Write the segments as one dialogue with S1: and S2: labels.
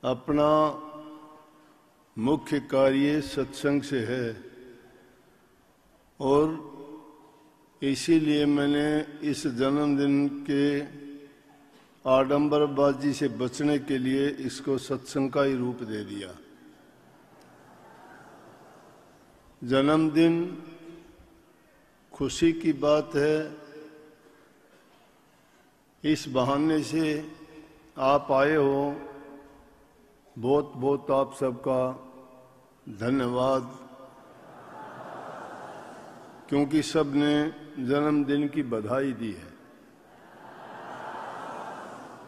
S1: अपना मुख्य कार्य सत्संग से है और इसीलिए मैंने इस जन्मदिन के आडंबरबाजी से बचने के लिए इसको सत्संग का ही रूप दे दिया। जन्मदिन खुशी की बात है, इस बहाने से आप आए हो, बहुत बहुत आप सबका धन्यवाद, क्योंकि सबने जन्मदिन की बधाई दी है।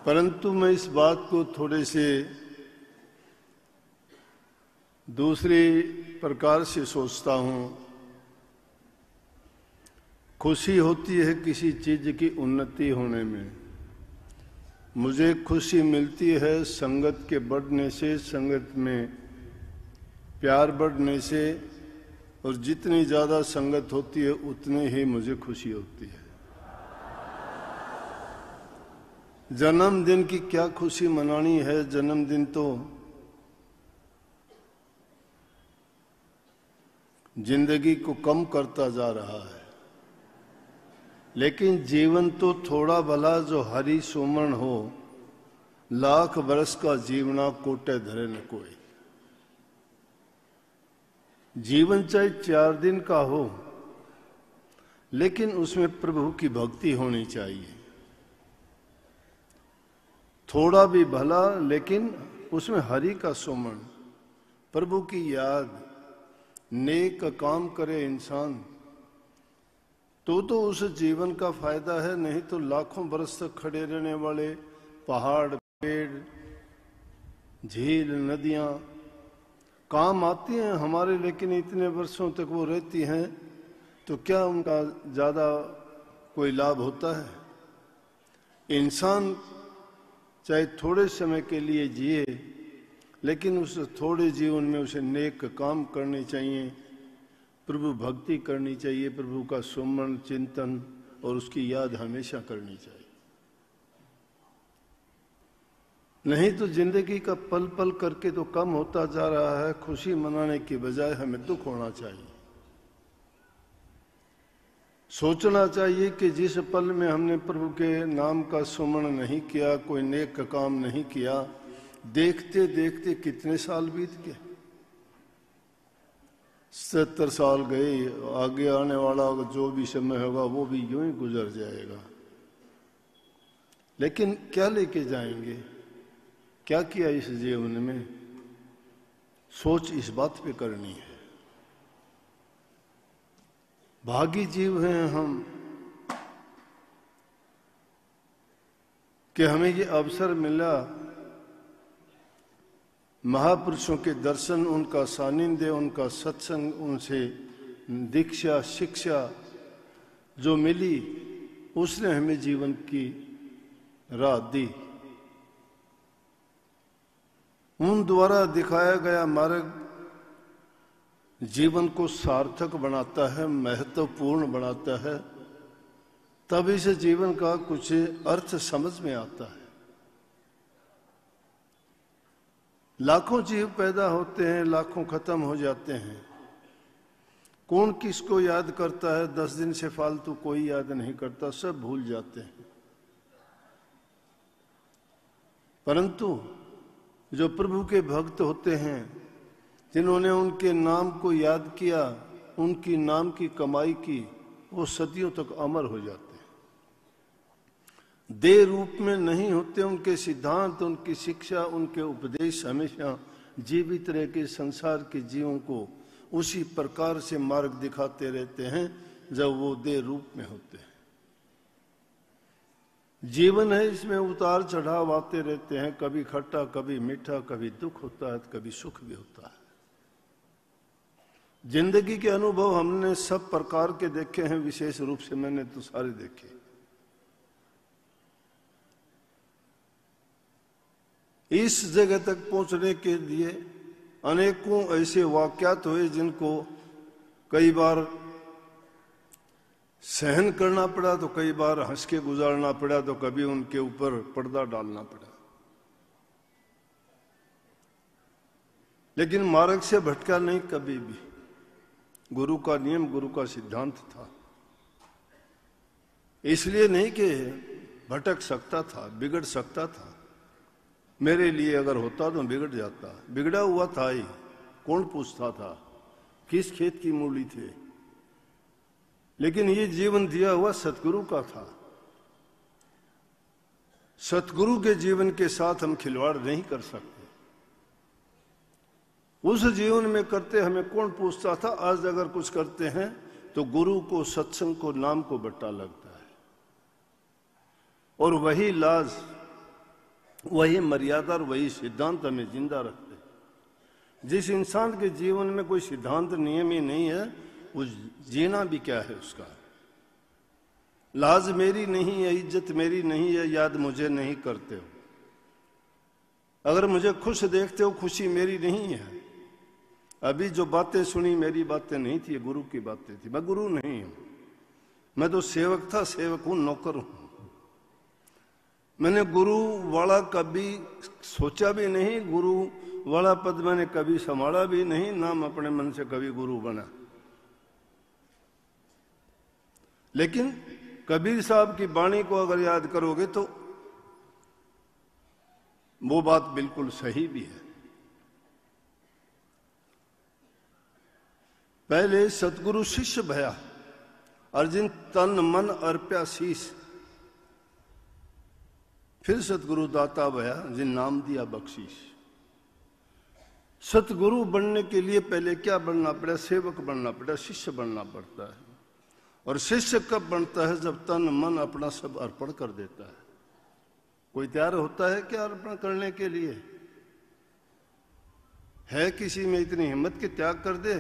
S1: परंतु मैं इस बात को थोड़े से दूसरे प्रकार से सोचता हूं। खुशी होती है किसी चीज की उन्नति होने में। मुझे खुशी मिलती है संगत के बढ़ने से, संगत में प्यार बढ़ने से, और जितनी ज्यादा संगत होती है उतनी ही मुझे खुशी होती है। जन्मदिन की क्या खुशी मनानी है? जन्मदिन तो जिंदगी को कम करता जा रहा है, लेकिन जीवन तो थोड़ा भला जो हरि सुमन हो, लाख बरस का जीवना कोटे धरे न कोई। जीवन चाहे 4 दिन का हो, लेकिन उसमें प्रभु की भक्ति होनी चाहिए। थोड़ा भी भला, लेकिन उसमें हरि का सुमन, प्रभु की याद, नेक काम करे इंसान तो उस जीवन का फायदा है। नहीं तो लाखों बरस तक खड़े रहने वाले पहाड़, पेड़, झील, नदियां काम आती हैं हमारे, लेकिन इतने वर्षों तक वो रहती हैं तो क्या उनका ज्यादा कोई लाभ होता है? इंसान चाहे थोड़े समय के लिए जिए, लेकिन उस थोड़े जीवन में उसे नेक काम करने चाहिए, प्रभु भक्ति करनी चाहिए, प्रभु का सुमन, चिंतन और उसकी याद हमेशा करनी चाहिए। नहीं तो जिंदगी का पल पल करके तो कम होता जा रहा है। खुशी मनाने की बजाय हमें दुख होना चाहिए। सोचना चाहिए कि जिस पल में हमने प्रभु के नाम का सुमन नहीं किया, कोई नेक काम नहीं किया, देखते देखते कितने साल बीत गए। 70 साल गए, आगे आने वाला जो भी समय होगा वो भी यूं ही गुजर जाएगा। लेकिन क्या लेके जाएंगे? क्या किया इस जीवन में? सोच इस बात पे करनी है। भागी जीव हैं हम कि हमें ये अवसर मिला, महापुरुषों के दर्शन, उनका सानिध्य, उनका सत्संग, उनसे दीक्षा, शिक्षा जो मिली, उसने हमें जीवन की राह दी। उन द्वारा दिखाया गया मार्ग जीवन को सार्थक बनाता है, महत्वपूर्ण बनाता है, तभी से जीवन का कुछ अर्थ समझ में आता है। लाखों जीव पैदा होते हैं, लाखों खत्म हो जाते हैं। कौन किसको याद करता है? 10 दिन से फालतू कोई याद नहीं करता, सब भूल जाते हैं। परंतु जो प्रभु के भक्त होते हैं, जिन्होंने उनके नाम को याद किया, उनकी नाम की कमाई की, वो सदियों तक अमर हो जाते हैं। देह रूप में नहीं होते। उनके सिद्धांत, उनकी शिक्षा, उनके उपदेश हमेशा जीवित रह के संसार के जीवों को उसी प्रकार से मार्ग दिखाते रहते हैं जब वो देह रूप में होते हैं। जीवन है, इसमें उतार चढ़ाव आते रहते हैं, कभी खट्टा, कभी मीठा, कभी दुख होता है, कभी सुख भी होता है। जिंदगी के अनुभव हमने सब प्रकार के देखे हैं, विशेष रूप से मैंने तो सारे देखे। इस जगह तक पहुंचने के लिए अनेकों ऐसे वाकयात हुए जिनको कई बार सहन करना पड़ा, तो कई बार हंस के गुजारना पड़ा, तो कभी उनके ऊपर पर्दा डालना पड़ा। लेकिन मार्ग से भटका नहीं कभी भी। गुरु का नियम, गुरु का सिद्धांत था, इसलिए नहीं कि भटक सकता था, बिगड़ सकता था। मेरे लिए अगर होता तो बिगड़ जाता, बिगड़ा हुआ था ही, कौन पूछता था, किस खेत की मूली थे। लेकिन ये जीवन दिया हुआ सतगुरु का था। सतगुरु के जीवन के साथ हम खिलवाड़ नहीं कर सकते। उस जीवन में करते हमें कौन पूछता था। आज अगर कुछ करते हैं तो गुरु को, सत्संग को, नाम को बट्टा लगता है, और वही लाज, वही मर्यादा और वही सिद्धांत हमें जिंदा रखते हैं। जिस इंसान के जीवन में कोई सिद्धांत नियम ही नहीं है, वो जीना भी क्या है उसका। लाज मेरी नहीं है, इज्जत मेरी नहीं है, याद मुझे नहीं करते हो। अगर मुझे खुश देखते हो, खुशी मेरी नहीं है। अभी जो बातें सुनी मेरी बातें नहीं थी, गुरु की बातें थी। मैं गुरु नहीं हूं, मैं तो सेवक था, सेवक हूं, नौकर हूं। मैंने गुरु वाला कभी सोचा भी नहीं, गुरु वाला पद मैंने कभी संभाला भी नहीं, नाम अपने मन से कभी गुरु बना। लेकिन कबीर साहब की वाणी को अगर याद करोगे तो वो बात बिल्कुल सही भी है। पहले सतगुरु शिष्य भया, अर्जुन तन मन अर्प्या शीस। फिर सतगुरु दाता भया, जिन नाम दिया बख्शीश। सतगुरु बनने के लिए पहले क्या बनना पड़ा? सेवक बनना पड़ा, शिष्य बनना पड़ता है। और शिष्य कब बनता है? जब तन मन अपना सब अर्पण कर देता है। कोई तैयार होता है क्या अर्पण करने के लिए? है किसी में इतनी हिम्मत कि त्याग कर दे?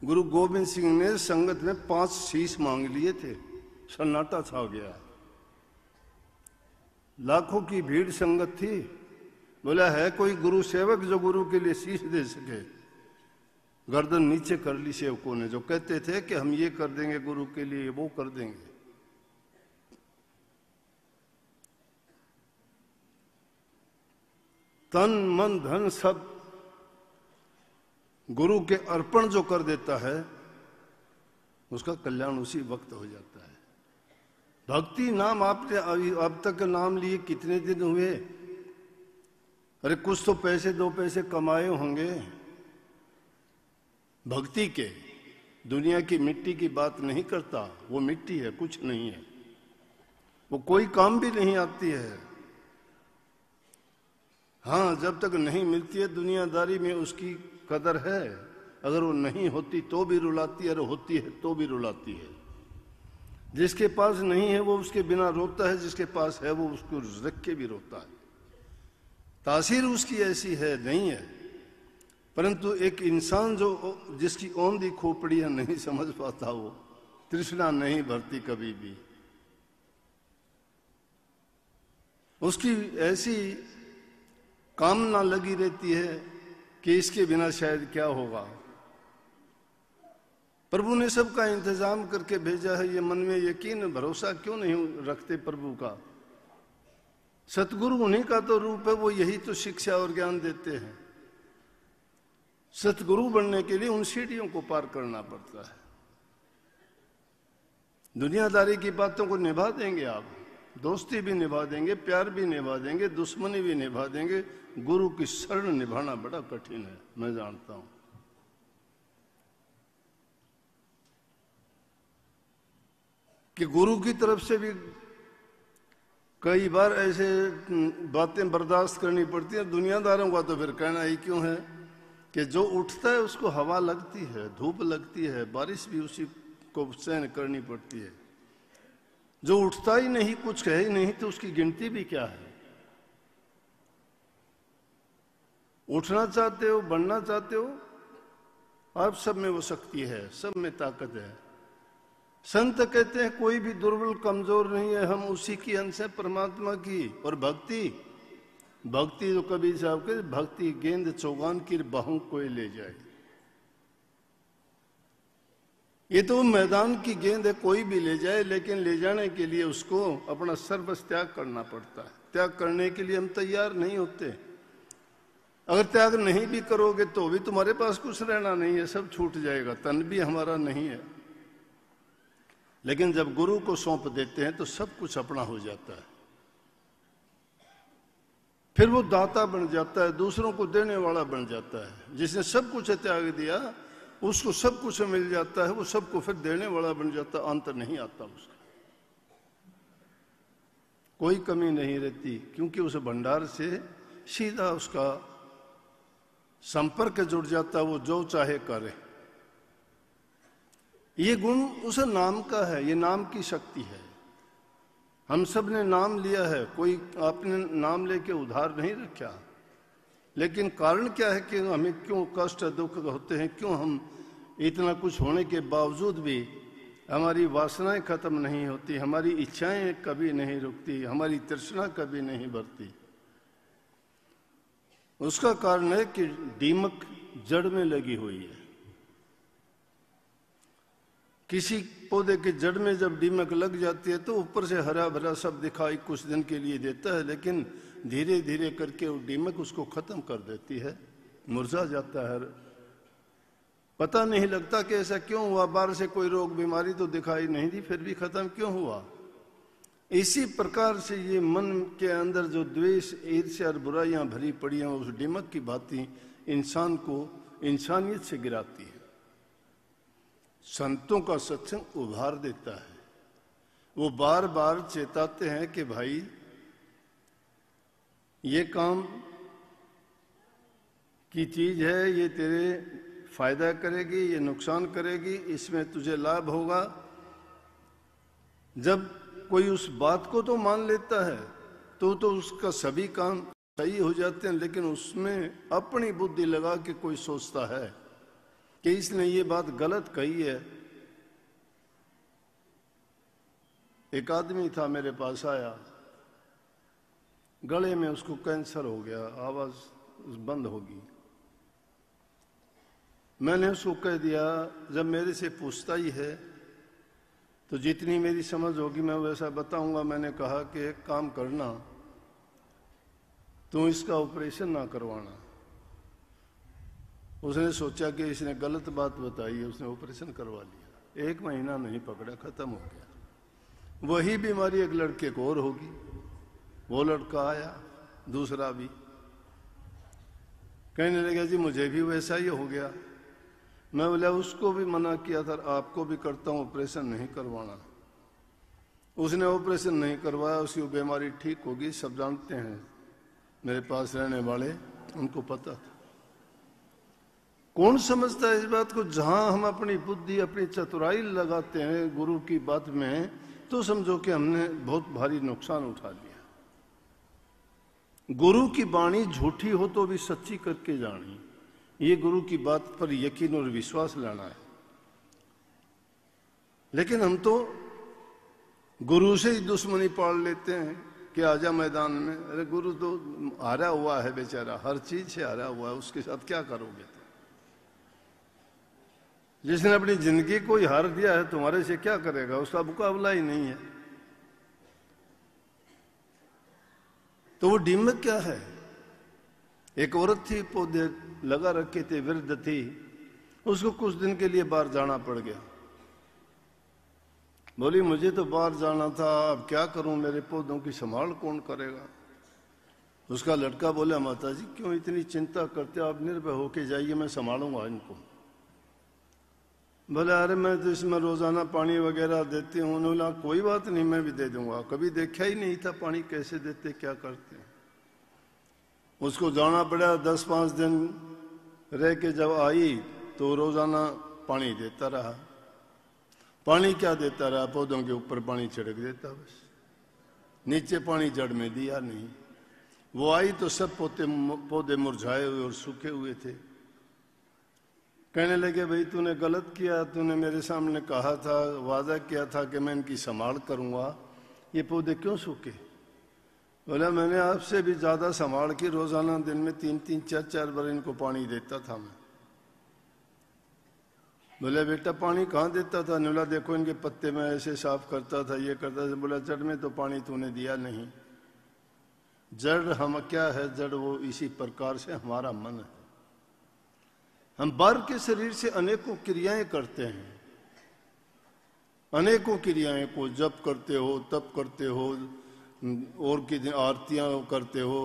S1: गुरु गोविंद सिंह ने संगत में 5 शीश मांग लिए थे, सन्नाटा छा गया। लाखों की भीड़ संगत थी। बोला है कोई गुरु सेवक जो गुरु के लिए शीश दे सके? गर्दन नीचे कर ली सेवकों ने, जो कहते थे कि हम ये कर देंगे गुरु के लिए, वो कर देंगे। तन मन धन सब गुरु के अर्पण जो कर देता है, उसका कल्याण उसी वक्त हो जाता है। भक्ति नाम आपने अब तक नाम लिए कितने दिन हुए? अरे कुछ तो पैसे, 2 पैसे कमाए होंगे भक्ति के। दुनिया की मिट्टी की बात नहीं करता, वो मिट्टी है, कुछ नहीं है, वो कोई काम भी नहीं आती है। हाँ, जब तक नहीं मिलती है दुनियादारी में उसकी कदर है। अगर वो नहीं होती तो भी रुलाती है, और होती है तो भी रुलाती है। जिसके पास नहीं है वो उसके बिना रोता है, जिसके पास है वो उसको रख के भी रोता है। तासीर उसकी ऐसी है, नहीं है। परंतु एक इंसान जो जिसकी औंधी खोपड़ी है नहीं समझ पाता, वो तृष्णा नहीं भरती कभी भी। उसकी ऐसी कामना लगी रहती है कि इसके बिना शायद क्या होगा। प्रभु ने सबका इंतजाम करके भेजा है, ये मन में यकीन भरोसा क्यों नहीं रखते प्रभु का? सतगुरु उन्हीं का तो रूप है, वो यही तो शिक्षा और ज्ञान देते हैं। सतगुरु बनने के लिए उन सीढ़ियों को पार करना पड़ता है। दुनियादारी की बातों को निभा देंगे आप, दोस्ती भी निभा देंगे, प्यार भी निभा देंगे, दुश्मनी भी निभा देंगे। गुरु की शरण निभाना बड़ा कठिन है, मैं जानता हूं। कि गुरु की तरफ से भी कई बार ऐसे बातें बर्दाश्त करनी पड़ती है। दुनियादारों का तो फिर कहना ही क्यों है कि जो उठता है उसको हवा लगती है, धूप लगती है, बारिश भी उसी को सहन करनी पड़ती है। जो उठता ही नहीं, कुछ कहे ही नहीं, तो उसकी गिनती भी क्या है? उठना चाहते हो, बनना चाहते हो, आप सब में वो शक्ति है, सब में ताकत है। संत कहते हैं कोई भी दुर्बल कमजोर नहीं है, हम उसी की अंश है परमात्मा की। और भक्ति, भक्ति जो कबीर साहब के, भक्ति गेंद चौगान की बाहों को ले जाए। ये तो मैदान की गेंद है, कोई भी ले जाए, लेकिन ले जाने के लिए उसको अपना सर्वस्व त्याग करना पड़ता है। त्याग करने के लिए हम तैयार नहीं होते। अगर त्याग नहीं भी करोगे तो भी तुम्हारे पास कुछ रहना नहीं है, सब छूट जाएगा, तन भी हमारा नहीं है। लेकिन जब गुरु को सौंप देते हैं तो सब कुछ अपना हो जाता है, फिर वो दाता बन जाता है, दूसरों को देने वाला बन जाता है। जिसने सब कुछ त्याग दिया उसको सब कुछ मिल जाता है, वो सबको फिर देने वाला बन जाता है, अंत नहीं आता उसका, कोई कमी नहीं रहती, क्योंकि उस भंडार से सीधा उसका संपर्क जुड़ जाता, वो जो चाहे करे। ये गुण उस नाम का है, ये नाम की शक्ति है। हम सब ने नाम लिया है, कोई आपने नाम लेके उधार नहीं रखा, लेकिन कारण क्या है कि हमें क्यों कष्ट दुख होते हैं, क्यों हम इतना कुछ होने के बावजूद भी हमारी वासनाएं खत्म नहीं होती, हमारी इच्छाएं कभी नहीं रुकती, हमारी तृष्णा कभी नहीं बढ़ती। उसका कारण है कि दीमक जड़ में लगी हुई है। किसी पौधे के जड़ में जब दीमक लग जाती है तो ऊपर से हरा भरा सब दिखाई कुछ दिन के लिए देता है, लेकिन धीरे धीरे करके वो दीमक उसको खत्म कर देती है, मुरझा जाता है, पता नहीं लगता कि ऐसा क्यों हुआ। बाहर से कोई रोग बीमारी तो दिखाई नहीं दी, फिर भी खत्म क्यों हुआ। इसी प्रकार से ये मन के अंदर जो द्वेष ईर्ष्या और बुराइयां भरी पड़ी हैं, उस दीमक की भांति इंसान को इंसानियत से गिराती है। संतों का सत्संग उभार देता है, वो बार बार चेताते हैं कि भाई ये काम की चीज है, ये तेरे फायदा करेगी, ये नुकसान करेगी, इसमें तुझे लाभ होगा। जब कोई उस बात को तो मान लेता है तो उसका सभी काम सही हो जाते हैं, लेकिन उसमें अपनी बुद्धि लगा के कोई सोचता है कि इसने ये बात गलत कही है। एक आदमी था मेरे पास आया, गले में उसको कैंसर हो गया, आवाज बंद होगी। मैंने उसको कह दिया, जब मेरे से पूछता ही है तो जितनी मेरी समझ होगी मैं वैसा बताऊंगा। मैंने कहा कि एक काम करना, तू इसका ऑपरेशन ना करवाना। उसने सोचा कि इसने गलत बात बताई है, उसने ऑपरेशन करवा लिया। 1 महीना नहीं पकड़ा, खत्म हो गया। वही बीमारी एक लड़के को और होगी। वो लड़का आया, दूसरा भी, कहने लगा जी मुझे भी वैसा ही हो गया। मैं बोला उसको भी मना किया था, आपको भी करता हूं, ऑपरेशन नहीं करवाना। उसने ऑपरेशन नहीं करवाया, उसकी बीमारी ठीक होगी। सब जानते हैं, मेरे पास रहने वाले, उनको पता था। कौन समझता है इस बात को? जहां हम अपनी बुद्धि अपनी चतुराई लगाते हैं गुरु की बात में, तो समझो कि हमने बहुत भारी नुकसान उठा लिया। गुरु की वाणी झूठी हो तो भी सच्ची करके जानी, ये गुरु की बात पर यकीन और विश्वास लाना है। लेकिन हम तो गुरु से ही दुश्मनी पाल लेते हैं कि आजा मैदान में। अरे गुरु तो हारा हुआ है बेचारा, हर चीज से हारा हुआ है, उसके साथ क्या करोगे? जिसने अपनी जिंदगी को ही हार दिया है, तुम्हारे से क्या करेगा? उसका मुकाबला ही नहीं है। तो वो दीमक क्या है? एक औरत थी, पौधे लगा रखे थे, वृद्ध थी, उसको कुछ दिन के लिए बाहर जाना पड़ गया। बोली मुझे तो बाहर जाना था, अब क्या करूं, मेरे पौधों की संभाल कौन करेगा? उसका लड़का बोला माता जी क्यों इतनी चिंता करते, आप निर्भय होके जाइए, मैं संभालूंगा इनको। बोले अरे मैं तो इसमें रोजाना पानी वगैरह देती हूँ। उन्होंने बोला कोई बात नहीं, मैं भी दे दूंगा। कभी देखा ही नहीं था पानी कैसे देते, क्या करते हैं। उसको जाना पड़ा, 10-5 दिन रह के जब आई तो रोजाना पानी देता रहा। पानी क्या देता रहा, पौधों के ऊपर पानी छिड़क देता बस, नीचे पानी जड़ में दिया नहीं। वो आई तो सब पौधे मुरझाए हुए और सूखे हुए थे। कहने लगे भाई तूने गलत किया, तूने मेरे सामने कहा था, वादा किया था कि मैं इनकी संभाल करूंगा, ये पौधे क्यों सूखे? बोला मैंने आपसे भी ज्यादा संभाल की, रोजाना दिन में 3-3, 4-4 बार इनको पानी देता था मैं। बोले बेटा पानी कहाँ देता था? बोला देखो इनके पत्ते में ऐसे साफ करता था, ये करता था। बोला जड़ में तो पानी तूने दिया नहीं। जड़ हम क्या है, जड़ वो इसी प्रकार से हमारा मन है। हम बाहर के शरीर से अनेकों क्रियाएं करते हैं, अनेकों क्रियाएं को जप करते हो, तप करते हो, और की आरतियां करते हो,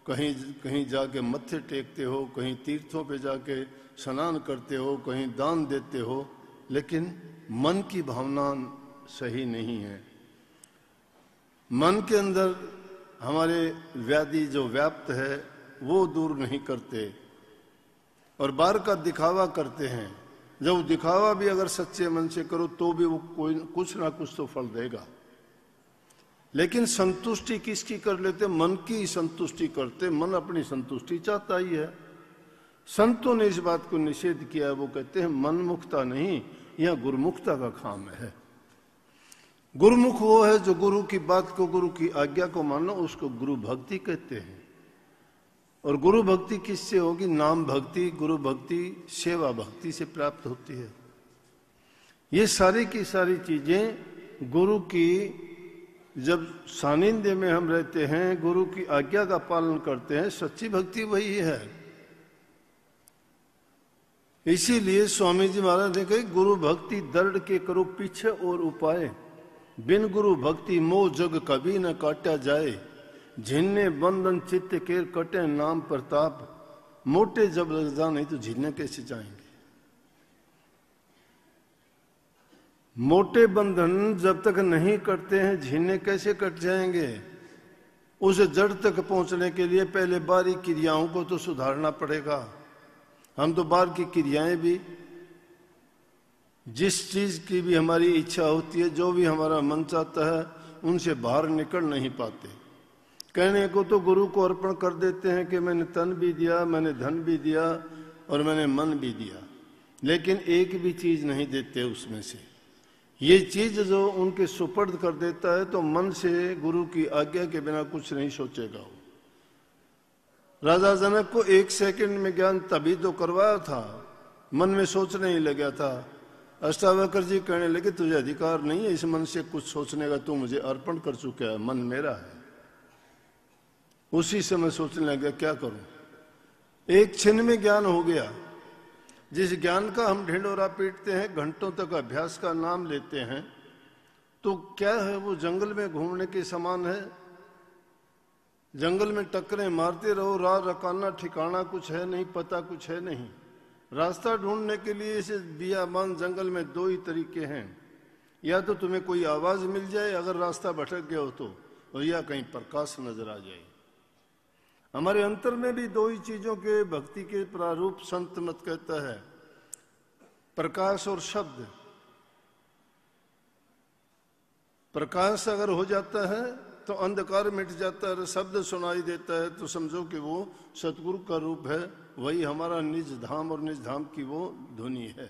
S1: कहीं कहीं जाके मत्थे टेकते हो, कहीं तीर्थों पे जाके स्नान करते हो, कहीं दान देते हो, लेकिन मन की भावना सही नहीं है। मन के अंदर हमारे व्याधि जो व्याप्त है वो दूर नहीं करते और बाहर का दिखावा करते हैं। जब दिखावा भी अगर सच्चे मन से करो तो भी वो कोई कुछ ना कुछ तो फल देगा, लेकिन संतुष्टि किसकी कर लेते? मन की संतुष्टि करते। मन अपनी संतुष्टि चाहता ही है। संतों ने इस बात को निषेध किया है। वो कहते हैं मन मुक्ता नहीं, यह गुरुमुखता का काम है। गुरुमुख वो है जो गुरु की बात को, गुरु की आज्ञा को मानो, उसको गुरु भक्ति कहते हैं। और गुरु भक्ति किससे होगी? नाम भक्ति, गुरु भक्ति, सेवा भक्ति से प्राप्त होती है। ये सारी की सारी चीजें गुरु की, जब सानिध्य में हम रहते हैं, गुरु की आज्ञा का पालन करते हैं, सच्ची भक्ति वही है। इसीलिए स्वामी जी महाराज ने कही, गुरु भक्ति दृढ़ के करो पीछे और उपाय, बिन गुरु भक्ति मोह जग कभी न काटा जाए, झिन्ने बंधन चित्त के कटे नाम प्रताप, मोटे जब लग जा नहीं तो झिन्ने कैसे जाएंगे। मोटे बंधन जब तक नहीं कटते हैं, झिन्ने कैसे कट जाएंगे। उस जड़ तक पहुंचने के लिए पहले बाहरी क्रियाओं को तो सुधारना पड़ेगा। हम तो बाहर की क्रियाएं भी, जिस चीज की भी हमारी इच्छा होती है, जो भी हमारा मन चाहता है, उनसे बाहर निकल नहीं पाते। कहने को तो गुरु को अर्पण कर देते हैं कि मैंने तन भी दिया, मैंने धन भी दिया और मैंने मन भी दिया, लेकिन एक भी चीज नहीं देते उसमें से। ये चीज जो उनके सुपर्द कर देता है तो मन से गुरु की आज्ञा के बिना कुछ नहीं सोचेगा वो। राजा जनक को 1 सेकंड में ज्ञान तभी तो करवाया था, मन में सोचने ही लगा था। अष्टावक्र जी कहने लगे, तुझे अधिकार नहीं है इस मन से कुछ सोचने का, तू मुझे अर्पण कर चुका है, मन मेरा है। उसी समय सोचने लगा क्या करूं। एक क्षण में ज्ञान हो गया। जिस ज्ञान का हम ढिंढोरा पीटते हैं, घंटों तक अभ्यास का नाम लेते हैं, तो क्या है वो जंगल में घूमने के समान है। जंगल में टक्करें मारते रहो, राह रकाना ठिकाना कुछ है नहीं, पता कुछ है नहीं। रास्ता ढूंढने के लिए इस बियाबान जंगल में 2 ही तरीके हैं, या तो तुम्हें कोई आवाज मिल जाए अगर रास्ता भटक गया हो तो, और या कहीं प्रकाश नजर आ जाए। हमारे अंतर में भी 2 ही चीजों के भक्ति के प्रारूप संत मत कहता है, प्रकाश और शब्द। प्रकाश अगर हो जाता है तो अंधकार मिट जाता है, शब्द सुनाई देता है तो समझो कि वो सतगुरु का रूप है, वही हमारा निज धाम और निज धाम की वो ध्वनि है।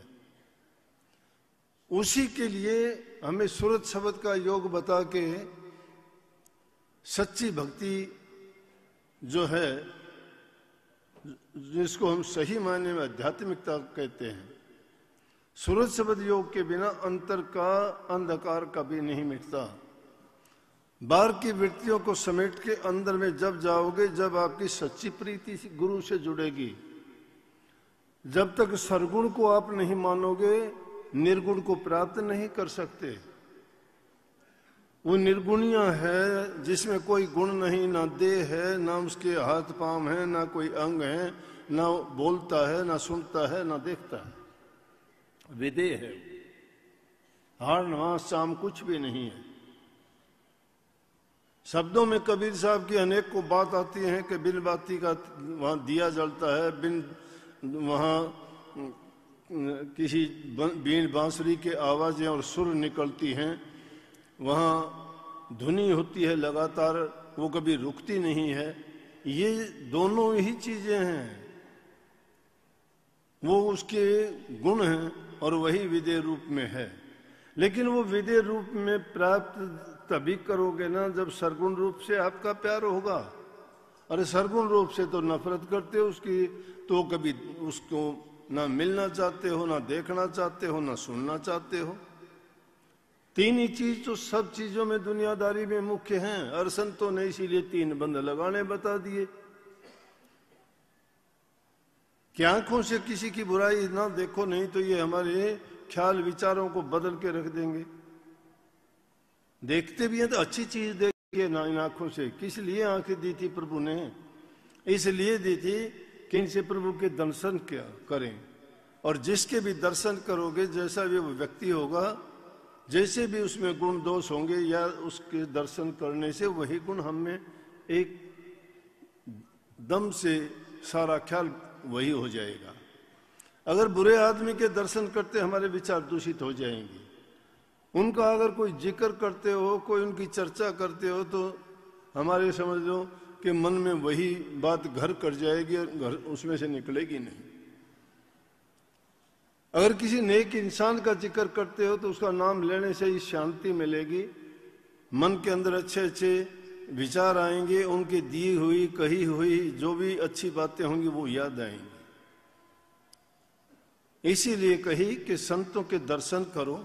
S1: उसी के लिए हमें सूरत शब्द का योग बता के सच्ची भक्ति जो है, जिसको हम सही मायने में आध्यात्मिकता कहते हैं, सूरत शब्द योग के बिना अंतर का अंधकार कभी नहीं मिटता। बाहर की वृत्तियों को समेट के अंदर में जब जाओगे, जब आपकी सच्ची प्रीति गुरु से जुड़ेगी, जब तक सरगुण को आप नहीं मानोगे, निर्गुण को प्राप्त नहीं कर सकते। वो निर्गुणिया है जिसमें कोई गुण नहीं, ना देह है, ना उसके हाथ पांव है, ना कोई अंग है, ना बोलता है, ना सुनता है, ना देखता है, विदेह है। हाड़ नवास चाम कुछ भी नहीं है। शब्दों में कबीर साहब की अनेक को बात आती है कि बिन बाती का वहां दिया जलता है, बिन वहां किसी बीन बांसुरी के आवाजें और सुर निकलती हैं, वहां धुनी होती है लगातार, वो कभी रुकती नहीं है। ये दोनों ही चीजें हैं, वो उसके गुण हैं और वही विदेह रूप में है। लेकिन वो विदेह रूप में प्राप्त तभी करोगे ना जब सरगुण रूप से आपका प्यार होगा। अरे सरगुण रूप से तो नफरत करते हो उसकी, तो कभी उसको ना मिलना चाहते हो, ना देखना चाहते हो, ना सुनना चाहते हो। तीन ही चीज तो सब चीजों में दुनियादारी में मुख्य हैं। और संतों ने इसीलिए तीन बंध लगाने बता दिए कि आंखों से किसी की बुराई ना देखो, नहीं तो ये हमारे ख्याल विचारों को बदल के रख देंगे। देखते भी हैं तो अच्छी चीज देखिए ना इन आंखों से। किस लिए आंखें दी थी प्रभु ने? इसलिए दी थी कि इनसे प्रभु के दर्शन क्या करें। और जिसके भी दर्शन करोगे, जैसा भी वो व्यक्ति होगा, जैसे भी उसमें गुण दोष होंगे, या उसके दर्शन करने से वही गुण हमें एक दम से सारा ख्याल वही हो जाएगा। अगर बुरे आदमी के दर्शन करते हमारे विचार दूषित हो जाएंगे। उनका अगर कोई जिक्र करते हो, कोई उनकी चर्चा करते हो, तो हमारे समझ लो कि मन में वही बात घर कर जाएगी और घर उसमें से निकलेगी नहीं। अगर किसी नेक इंसान का जिक्र करते हो तो उसका नाम लेने से ही शांति मिलेगी, मन के अंदर अच्छे अच्छे विचार आएंगे, उनकी दी हुई कही हुई जो भी अच्छी बातें होंगी वो याद आएंगी। इसीलिए कही कि संतों के दर्शन करो,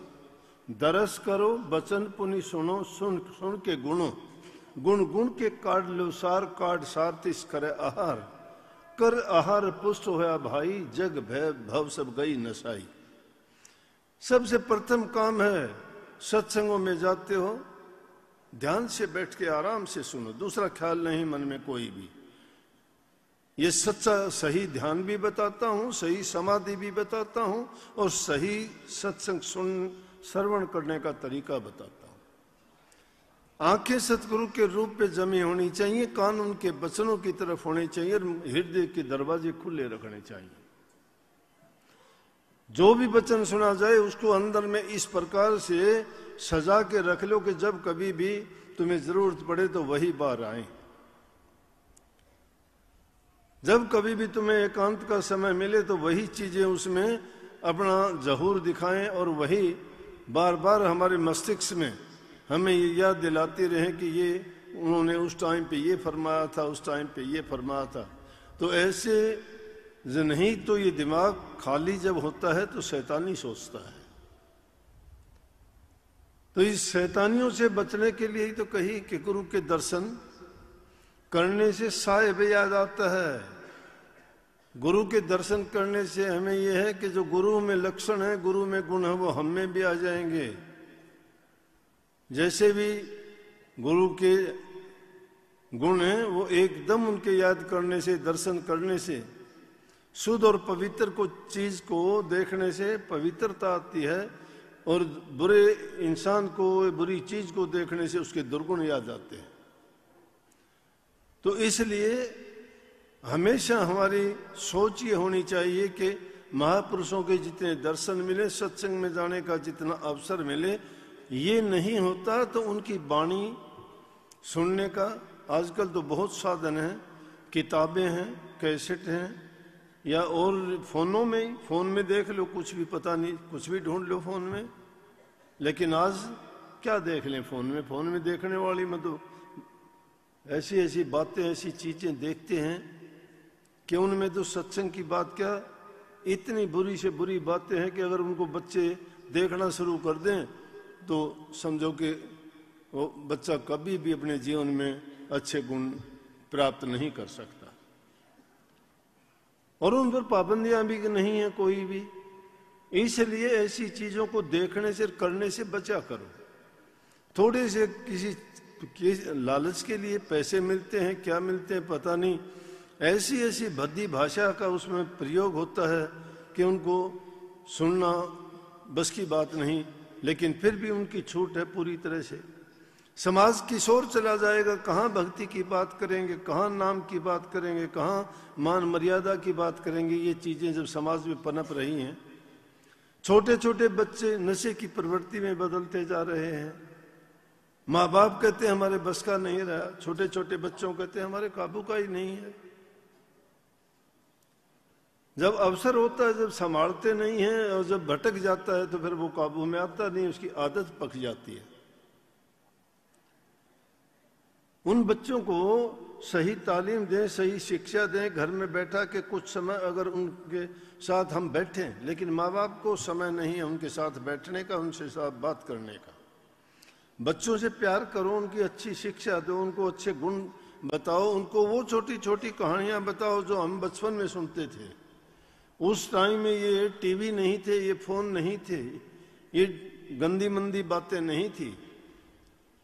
S1: दरस करो, वचन पुनि सुनो, सुन सुन के गुणों, गुण गुण के काट लो सार, काट सार तिस करे आहार, कर आहार पुष्ट होया भाई, जग भय भव सब गई नसाई। सबसे प्रथम काम है, सत्संगों में जाते हो ध्यान से बैठ के आराम से सुनो, दूसरा ख्याल नहीं मन में कोई भी। ये सच्चा सही ध्यान भी बताता हूं, सही समाधि भी बताता हूं, और सही सत्संग श्रवण करने का तरीका बताता हूं। आंखें सतगुरु के रूप पे जमी होनी चाहिए, कान उनके वचनों की तरफ होने चाहिए, और हृदय के दरवाजे खुले रखने चाहिए। जो भी वचन सुना जाए उसको अंदर में इस प्रकार से सजा के रख लो कि जब कभी भी तुम्हें जरूरत पड़े तो वही बार आए। जब कभी भी तुम्हें एकांत का समय मिले तो वही चीजें उसमें अपना जहूर दिखाएं, और वही बार बार हमारे मस्तिष्क में हमें ये याद दिलाती रहे कि ये उन्होंने उस टाइम पे ये फरमाया था, उस टाइम पे ये फरमाया था। तो ऐसे नहीं तो ये दिमाग खाली जब होता है तो शैतानी सोचता है। तो इस शैतानियों से बचने के लिए ही तो कही कि गुरु के दर्शन करने से साहिब याद आता है। गुरु के दर्शन करने से हमें यह है कि जो गुरु में लक्षण है, गुरु में गुण है, वो हम में भी आ जाएंगे। जैसे भी गुरु के गुण हैं वो एकदम उनके याद करने से, दर्शन करने से, शुद्ध और पवित्र को चीज को देखने से पवित्रता आती है, और बुरे इंसान को, बुरी चीज को देखने से उसके दुर्गुण याद आते हैं। तो इसलिए हमेशा हमारी सोच ये होनी चाहिए कि महापुरुषों के जितने दर्शन मिले, सत्संग में जाने का जितना अवसर मिले, ये नहीं होता तो उनकी वाणी सुनने का आजकल तो बहुत साधन है, किताबें हैं, कैसेट हैं, या और फोनों में, फोन में देख लो, कुछ भी पता नहीं, कुछ भी ढूंढ लो फोन में। लेकिन आज क्या देख लें फोन में? फोन में देखने वाली में तो ऐसी ऐसी बातें, ऐसी चीजें देखते हैं कि उनमें तो सत्संग की बात क्या, इतनी बुरी से बुरी बातें हैं कि अगर उनको बच्चे देखना शुरू कर दें तो समझो कि वो बच्चा कभी भी अपने जीवन में अच्छे गुण प्राप्त नहीं कर सकता। और उन पर पाबंदियां भी नहीं है कोई भी। इसलिए ऐसी चीजों को देखने से, करने से बचा करो। थोड़े से किसी लालच के लिए पैसे मिलते हैं, क्या मिलते हैं पता नहीं, ऐसी ऐसी भद्दी भाषा का उसमें प्रयोग होता है कि उनको सुनना बस की बात नहीं। लेकिन फिर भी उनकी छूट है पूरी तरह से। समाज किशोर चला जाएगा, कहाँ भक्ति की बात करेंगे, कहाँ नाम की बात करेंगे, कहाँ मान मर्यादा की बात करेंगे। ये चीजें जब समाज में पनप रही हैं, छोटे छोटे बच्चे नशे की प्रवृत्ति में बदलते जा रहे हैं। माँ बाप कहते हैं हमारे बस का नहीं रहा, छोटे छोटे बच्चों कहते हैं हमारे काबू का ही नहीं है। जब अवसर होता है, जब संभालते नहीं हैं, और जब भटक जाता है तो फिर वो काबू में आता नहीं, उसकी आदत पक जाती है। उन बच्चों को सही तालीम दें, सही शिक्षा दें, घर में बैठा के कुछ समय अगर उनके साथ हम बैठें, लेकिन माँ बाप को समय नहीं है उनके साथ बैठने का, उनसे साथ बात करने का। बच्चों से प्यार करो, उनकी अच्छी शिक्षा दो, उनको अच्छे गुण बताओ, उनको वो छोटी छोटी कहानियां बताओ जो हम बचपन में सुनते थे। उस टाइम में ये टीवी नहीं थे, ये फोन नहीं थे, ये गंदी मंदी बातें नहीं थी।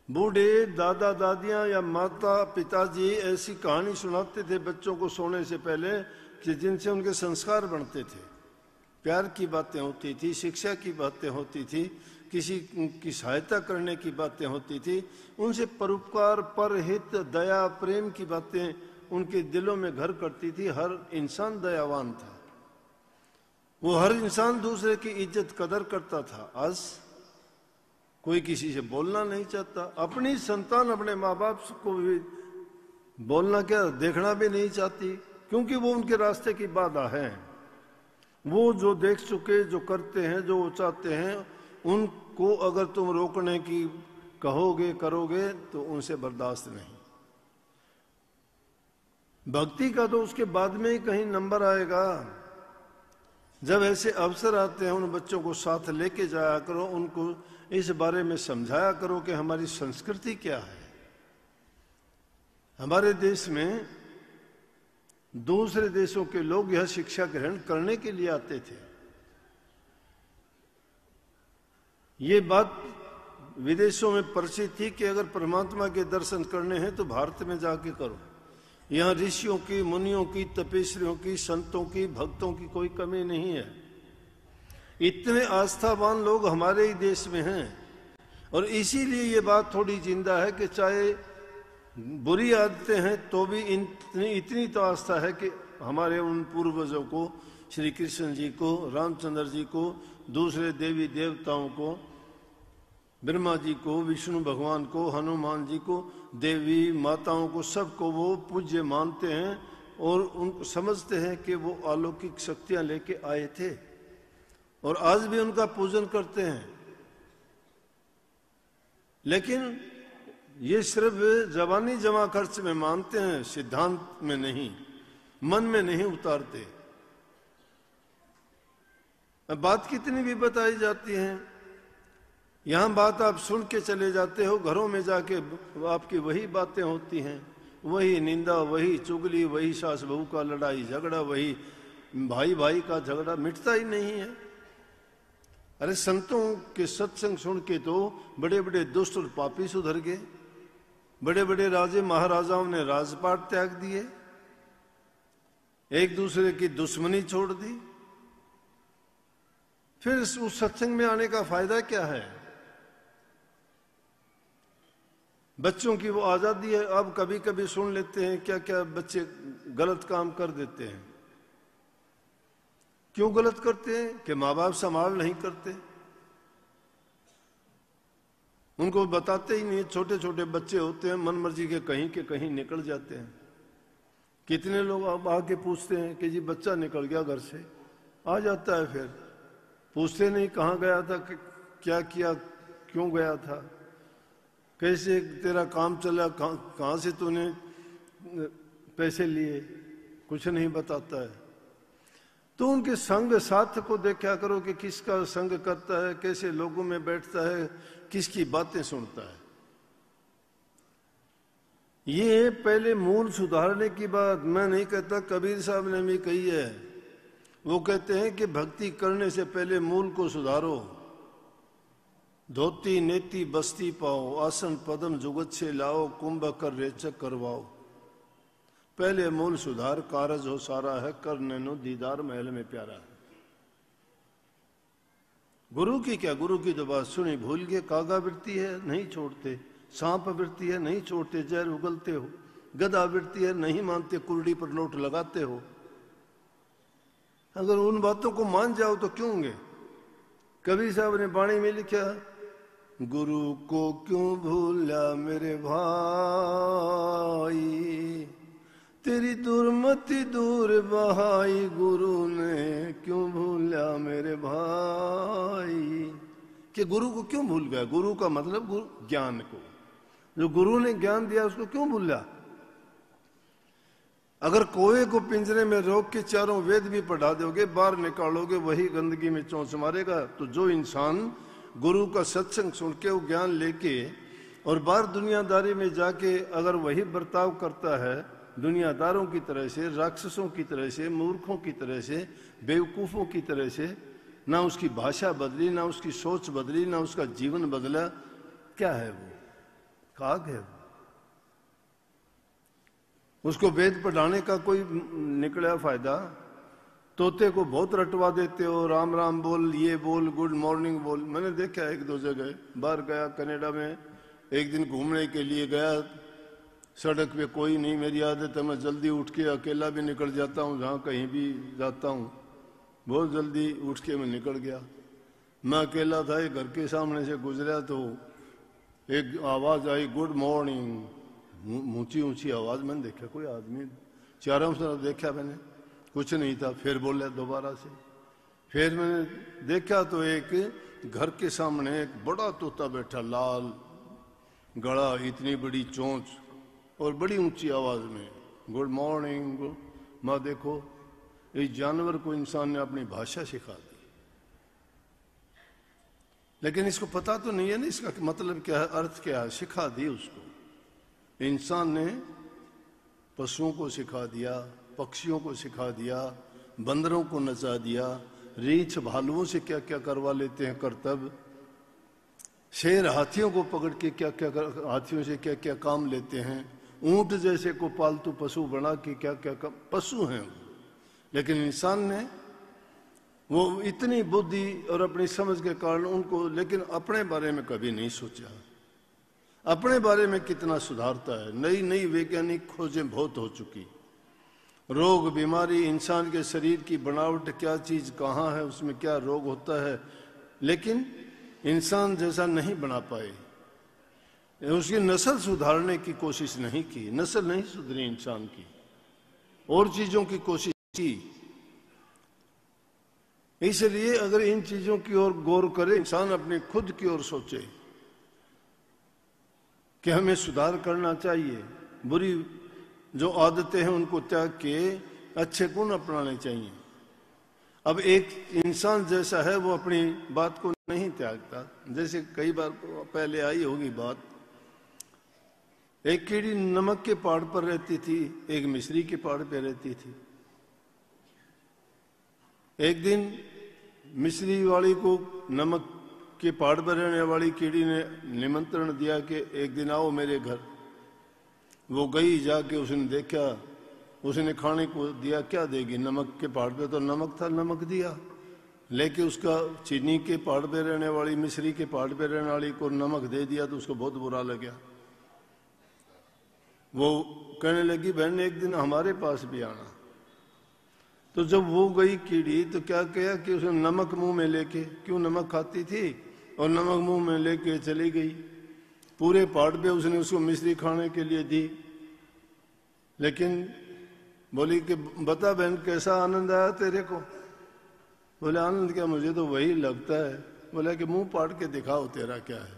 S1: बूढ़े दादा दादियां या माता पिताजी ऐसी कहानी सुनाते थे बच्चों को सोने से पहले कि जिनसे उनके संस्कार बनते थे। प्यार की बातें होती थी, शिक्षा की बातें होती थी, किसी की सहायता करने की बातें होती थी, उनसे परोपकार, परहित, दया, प्रेम की बातें उनके दिलों में घर करती थी। हर इंसान दयावान था, वो हर इंसान दूसरे की इज्जत कदर करता था। आज कोई किसी से बोलना नहीं चाहता, अपनी संतान अपने माँ बाप को भी बोलना क्या देखना भी नहीं चाहती, क्योंकि वो उनके रास्ते की बाधा है। वो जो देख चुके, जो करते हैं, जो वो चाहते हैं, उनको अगर तुम रोकने की कहोगे करोगे तो उनसे बर्दाश्त नहीं। भक्ति का तो उसके बाद में ही कहीं नंबर आएगा। जब ऐसे अवसर आते हैं उन बच्चों को साथ लेके जाया करो, उनको इस बारे में समझाया करो कि हमारी संस्कृति क्या है। हमारे देश में दूसरे देशों के लोग यह शिक्षा ग्रहण करने के लिए आते थे। ये बात विदेशों में प्रसिद्ध थी कि अगर परमात्मा के दर्शन करने हैं तो भारत में जाके करो। यहाँ ऋषियों की, मुनियों की, तपस्वियों की, संतों की, भक्तों की कोई कमी नहीं है। इतने आस्थावान लोग हमारे ही देश में हैं, और इसीलिए ये बात थोड़ी जिंदा है कि चाहे बुरी आदतें हैं तो भी इतनी तो आस्था है कि हमारे उन पूर्वजों को, श्री कृष्ण जी को, रामचंद्र जी को, दूसरे देवी देवताओं को, ब्रह्मा जी को, विष्णु भगवान को, हनुमान जी को, देवी माताओं को, सबको वो पूज्य मानते हैं और उनको समझते हैं कि वो अलौकिक शक्तियां लेके आए थे, और आज भी उनका पूजन करते हैं। लेकिन ये सिर्फ जबानी जमा खर्च में मानते हैं, सिद्धांत में नहीं, मन में नहीं उतारते। अब बात कितनी भी बताई जाती है, यहां बात आप सुन के चले जाते हो, घरों में जाके आपकी वही बातें होती हैं, वही निंदा, वही चुगली, वही सास बहू का लड़ाई झगड़ा, वही भाई भाई का झगड़ा, मिटता ही नहीं है। अरे संतों के सत्संग सुन के तो बड़े बड़े दुष्ट और पापी सुधर गए, बड़े बड़े राजे महाराजाओं ने राजपाट त्याग दिए, एक दूसरे की दुश्मनी छोड़ दी। फिर उस सत्संग में आने का फायदा क्या है? बच्चों की वो आजादी है, अब कभी कभी सुन लेते हैं क्या क्या बच्चे गलत काम कर देते हैं। क्यों गलत करते हैं? कि माँ बाप संभाल नहीं करते, उनको बताते ही नहीं। छोटे छोटे बच्चे होते हैं, मन मर्जी के कहीं निकल जाते हैं। कितने लोग अब आके पूछते हैं कि जी बच्चा निकल गया घर से, आ जाता है, फिर पूछते नहीं कहाँ गया था, क्या किया, क्यों गया था, कैसे तेरा काम चला, कहाँ से तूने पैसे लिए, कुछ नहीं बताता है। तो उनके संग साथ को देखा करो कि किसका संग करता है, कैसे लोगों में बैठता है, किसकी बातें सुनता है। ये पहले मूल सुधारने की बात मैं नहीं कहता, कबीर साहब ने भी कही है। वो कहते हैं कि भक्ति करने से पहले मूल को सुधारो। धोती नेति बस्ती पाओ, आसन पदम जुगत से लाओ, कुंभ कर रेचक करवाओ। पहले मूल सुधार कारज हो सारा है, कर नैनो दीदार महल में प्यारा है। गुरु की क्या, गुरु की तो बात सुनी भूल गए। कागा वृत्ति है नहीं छोड़ते, सांप वृत्ति है नहीं छोड़ते, जहर उगलते हो। गधा वृत्ति है नहीं मानते, कुर्डी पर नोट लगाते हो। अगर उन बातों को मान जाओ तो क्यों होंगे? कबीर साहब ने वाणी में लिखा, गुरु को क्यों भूला मेरे भाई, तेरी दुर्मति दूर बहाई, गुरु ने क्यों भूला मेरे भाई। कि गुरु को क्यों भूल गया? गुरु का मतलब ज्ञान को, जो गुरु ने ज्ञान दिया उसको क्यों भूला? अगर कोए को पिंजरे में रोक के चारों वेद भी पढ़ा दोगे, बाहर निकालोगे वही गंदगी में चोंच मारेगा। तो जो इंसान गुरु का सत्संग सुन के वो ज्ञान लेके और बाहर दुनियादारी में जाके अगर वही बर्ताव करता है दुनियादारों की तरह से, राक्षसों की तरह से, मूर्खों की तरह से, बेवकूफ़ों की तरह से, ना उसकी भाषा बदली, ना उसकी सोच बदली, ना उसका जीवन बदला, क्या है वो? काग है वो। उसको वेद पढ़ाने का कोई निकला फायदा? तोते को बहुत रटवा देते हो, राम राम बोल, ये बोल, गुड मॉर्निंग बोल। मैंने देखा एक दो जगह, बाहर गया कनाडा में, एक दिन घूमने के लिए गया, सड़क पे कोई नहीं, मेरी आदत है मैं जल्दी उठ के अकेला भी निकल जाता हूँ, जहाँ कहीं भी जाता हूँ बहुत जल्दी उठ के मैं निकल गया। मैं अकेला था, एक घर के सामने से गुजरा तो एक आवाज़ आई, गुड मॉर्निंग, ऊंची ऊंची आवाज़। मैंने देखा कोई आदमी, चारों तरफ देखा मैंने, कुछ नहीं था। फिर बोला दोबारा से, फिर मैंने देखा तो एक घर के सामने एक बड़ा तोता बैठा, लाल गला, इतनी बड़ी चोंच और बड़ी ऊंची आवाज में गुड मॉर्निंग। माँ देखो, इस जानवर को इंसान ने अपनी भाषा सिखा दी, लेकिन इसको पता तो नहीं है ना इसका मतलब क्या है, अर्थ क्या है। सिखा दी उसको। इंसान ने पशुओं को सिखा दिया, पक्षियों को सिखा दिया, बंदरों को नचा दिया, रीछ भालुओं से क्या क्या करवा लेते हैं कर्तव्य, शेर हाथियों को पकड़ के क्या क्या हाथियों से क्या क्या काम लेते हैं, ऊंट जैसे को पालतू पशु बना के क्या क्या पशु हैं वो। लेकिन इंसान ने वो इतनी बुद्धि और अपनी समझ के कारण उनको, लेकिन अपने बारे में कभी नहीं सोचा। अपने बारे में कितना सुधारता है। नई नई वैज्ञानिक खोजें बहुत हो चुकी, रोग बीमारी, इंसान के शरीर की बनावट, क्या चीज कहाँ है, उसमें क्या रोग होता है, लेकिन इंसान जैसा नहीं बना पाए। उसकी नस्ल सुधारने की कोशिश नहीं की, नस्ल नहीं सुधरी इंसान की, और चीजों की कोशिश की। इसलिए अगर इन चीजों की ओर गौर करे, इंसान अपने खुद की ओर सोचे कि हमें सुधार करना चाहिए, बुरी जो आदतें हैं उनको त्याग के अच्छे गुण अपनाने चाहिए। अब एक इंसान जैसा है वो अपनी बात को नहीं त्यागता। जैसे कई बार पहले आई होगी बात, एक कीड़ी नमक के पहाड़ पर रहती थी, एक मिस्री के पहाड़ पर रहती थी। एक दिन मिस्री वाली को नमक के पहाड़ पर रहने वाली कीड़ी ने निमंत्रण दिया कि एक दिन आओ मेरे घर। वो गई, जाके उसने देखा, उसने खाने को दिया, क्या देगी, नमक के पहाड़ पे तो नमक था, नमक दिया। लेकिन उसका चीनी के पहाड़ पे रहने वाली, मिस्री के पहाड़ पे रहने वाली को नमक दे दिया तो उसको बहुत बुरा लगा। वो कहने लगी बहन एक दिन हमारे पास भी आना। तो जब वो गई कीड़ी तो क्या किया कि उसने नमक मुंह में लेके, क्यों नमक खाती थी, और नमक मुंह में लेके चली गई। पूरे पहाड़ पे उसने उसको मिश्री खाने के लिए दी। लेकिन बोली कि बता बहन कैसा आनंद आया तेरे को। बोले आनंद क्या, मुझे तो वही लगता है। बोला कि मुंह पाड़ के दिखाओ तेरा क्या है।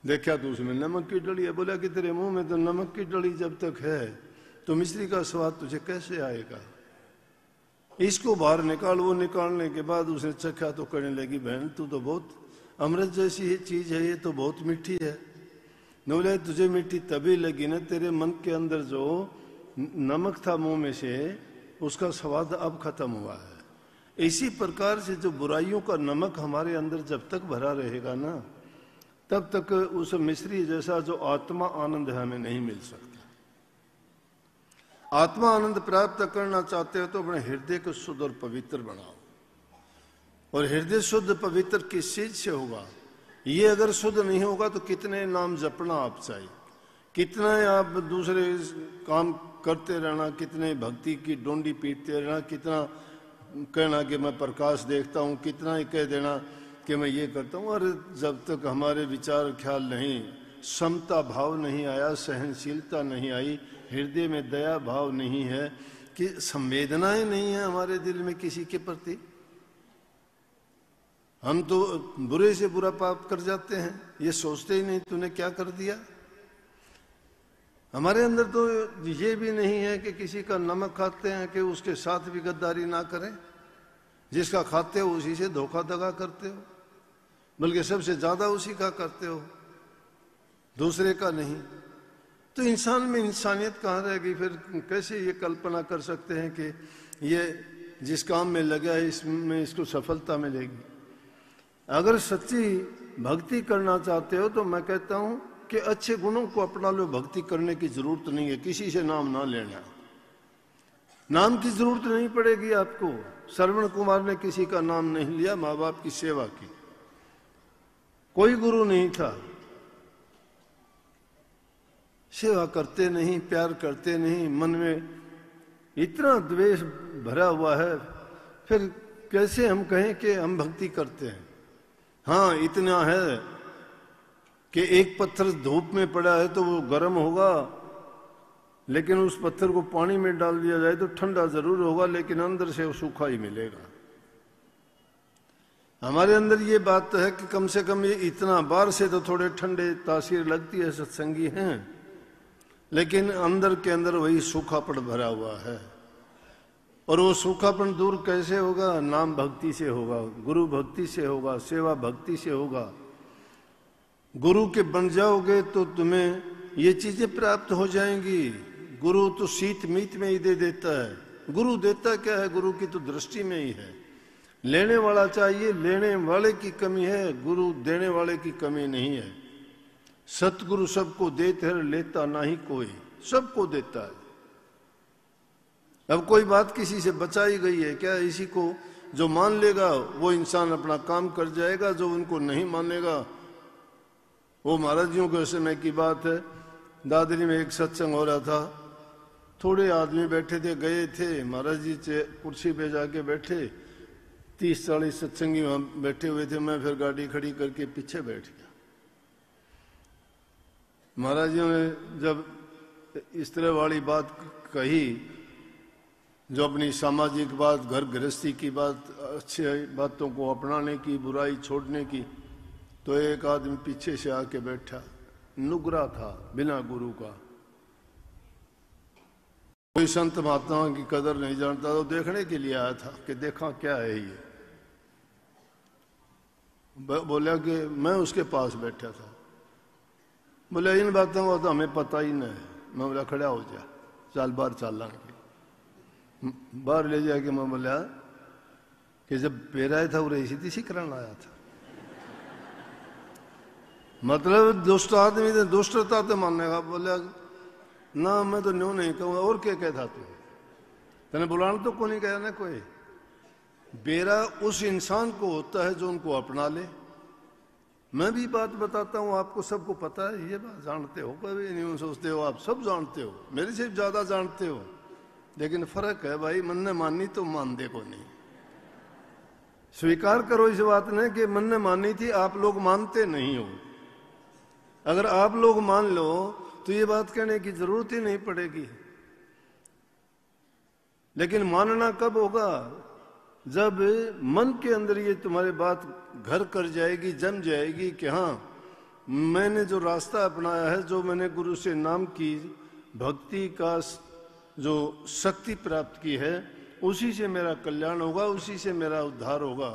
S1: देखा तो उसमें नमक की डली है। बोला कि तेरे मुंह में तो नमक की डली जब तक है तो मिश्री का स्वाद तुझे कैसे आएगा, इसको बाहर निकाल। वो निकालने के बाद उसने चखा तो कहने लगी बहन तू तो बहुत अमृत जैसी चीज है, ये तो बहुत मीठी है। बोले तुझे मीठी तभी लगी ना, तेरे मन के अंदर जो नमक था मुंह में से उसका स्वाद अब खत्म हुआ है। इसी प्रकार से जो बुराइयों का नमक हमारे अंदर जब तक भरा रहेगा ना, तब तक उस मिश्री जैसा जो आत्मा आनंद है हमें नहीं मिल सकता। आत्मा आनंद प्राप्त करना चाहते हो तो अपने हृदय को शुद्ध और पवित्र बनाओ। और हृदय शुद्ध पवित्र किस चीज से होगा? ये अगर शुद्ध नहीं होगा तो कितने नाम जपना आप चाहिए, कितना आप दूसरे काम करते रहना, कितने भक्ति की डोंडी पीटते रहना, कितना कहना कि मैं प्रकाश देखता हूँ, कितना ही कह देना कि मैं ये करता हूँ। और जब तक हमारे विचार ख्याल नहीं, समता भाव नहीं आया, सहनशीलता नहीं आई, हृदय में दया भाव नहीं है, कि संवेदनाएं नहीं है हमारे दिल में किसी के प्रति, हम तो बुरे से बुरा पाप कर जाते हैं, ये सोचते ही नहीं तूने क्या कर दिया। हमारे अंदर तो ये भी नहीं है कि किसी का नमक खाते हैं कि उसके साथ भी गद्दारी ना करें। जिसका खाते हो उसी से धोखा दगा करते हो, बल्कि सबसे ज्यादा उसी का करते हो। दूसरे का नहीं। तो इंसान में इंसानियत कहाँ रह गई? फिर कैसे ये कल्पना कर सकते हैं कि ये जिस काम में लगा है इसमें इसको सफलता मिलेगी? अगर सच्ची भक्ति करना चाहते हो तो मैं कहता हूं कि अच्छे गुणों को अपना लो। भक्ति करने की जरूरत नहीं है, किसी से नाम ना लेना, नाम की जरूरत नहीं पड़ेगी आपको। श्रवण कुमार ने किसी का नाम नहीं लिया, माँ बाप की सेवा की, कोई गुरु नहीं था, सेवा करते नहीं, प्यार करते नहीं, मन में इतना द्वेष भरा हुआ है, फिर कैसे हम कहें कि हम भक्ति करते हैं? हाँ, इतना है कि एक पत्थर धूप में पड़ा है तो वो गर्म होगा, लेकिन उस पत्थर को पानी में डाल दिया जाए तो ठंडा जरूर होगा, लेकिन अंदर से वो सूखा ही मिलेगा। हमारे अंदर ये बात तो है कि कम से कम ये इतना, बाहर से तो थोड़े ठंडे तासीर लगती है, सत्संगी हैं, लेकिन अंदर के अंदर वही सूखापन भरा हुआ है। और वो सूखापन दूर कैसे होगा? नाम भक्ति से होगा, गुरु भक्ति से होगा, सेवा भक्ति से होगा। गुरु के बन जाओगे तो तुम्हें ये चीजें प्राप्त हो जाएंगी। गुरु तो शीत मीत में ही दे देता है। गुरु देता क्या है? गुरु की तो दृष्टि में ही है। लेने वाला चाहिए, लेने वाले की कमी है, गुरु देने वाले की कमी नहीं है। सतगुरु सबको देते हैं, लेता नहीं कोई, सबको देता है। अब कोई बात किसी से बचाई गई है क्या? इसी को जो मान लेगा वो इंसान अपना काम कर जाएगा, जो उनको नहीं मानेगा वो महाराज जियों के समय की बात है। दादरी में एक सत्संग हो रहा था, थोड़े आदमी बैठे थे, गए थे महाराज जी कुर्सी पे जाके बैठे, 30-40 सत्संगी वहां बैठे हुए थे। मैं फिर गाड़ी खड़ी करके पीछे बैठ गया। महाराज जी ने जब इस तरह वाली बात कही, जो अपनी सामाजिक बात, घर गृहस्थी की बात, अच्छी बातों को अपनाने की, बुराई छोड़ने की, तो एक आदमी पीछे से आके बैठा, नुगरा था, बिना गुरु का, कोई संत महात्माओं की कदर नहीं जानता, तो देखने के लिए आया था कि देखा क्या है ये। बोला कि मैं उसके पास बैठा था। बोला इन बातों का तो हमें पता ही नहीं है। मैं बोला खड़ा हो जा, चल बाहर चल लांगे। बाहर ले जाके मैं बोला कि जब पेराया था वो रही थी कराना आया था। मतलब दुष्ट आदमी ने दुष्टता तो मानेगा। बोला ना मैं तो न्यू नहीं कहूँगा। और क्या कहता तू? तेने बुलाना तो को नहीं कहा ना कोई। बेरा उस इंसान को होता है जो उनको अपना ले। मैं भी बात बताता हूँ, आपको सबको पता है, ये बात जानते हो, कभी नहीं सोचते हो, आप सब जानते हो, मेरे से ज्यादा जानते हो। लेकिन फर्क है भाई, मन ने मानी तो मान दे को नहीं। स्वीकार करो इस बात ने कि मन ने मानी थी, आप लोग मानते नहीं हो। अगर आप लोग मान लो तो ये बात कहने की जरूरत ही नहीं पड़ेगी। लेकिन मानना कब होगा? जब मन के अंदर ये तुम्हारे बात घर कर जाएगी, जम जाएगी कि हाँ, मैंने जो रास्ता अपनाया है, जो मैंने गुरु से नाम की भक्ति का जो शक्ति प्राप्त की है, उसी से मेरा कल्याण होगा, उसी से मेरा उद्धार होगा।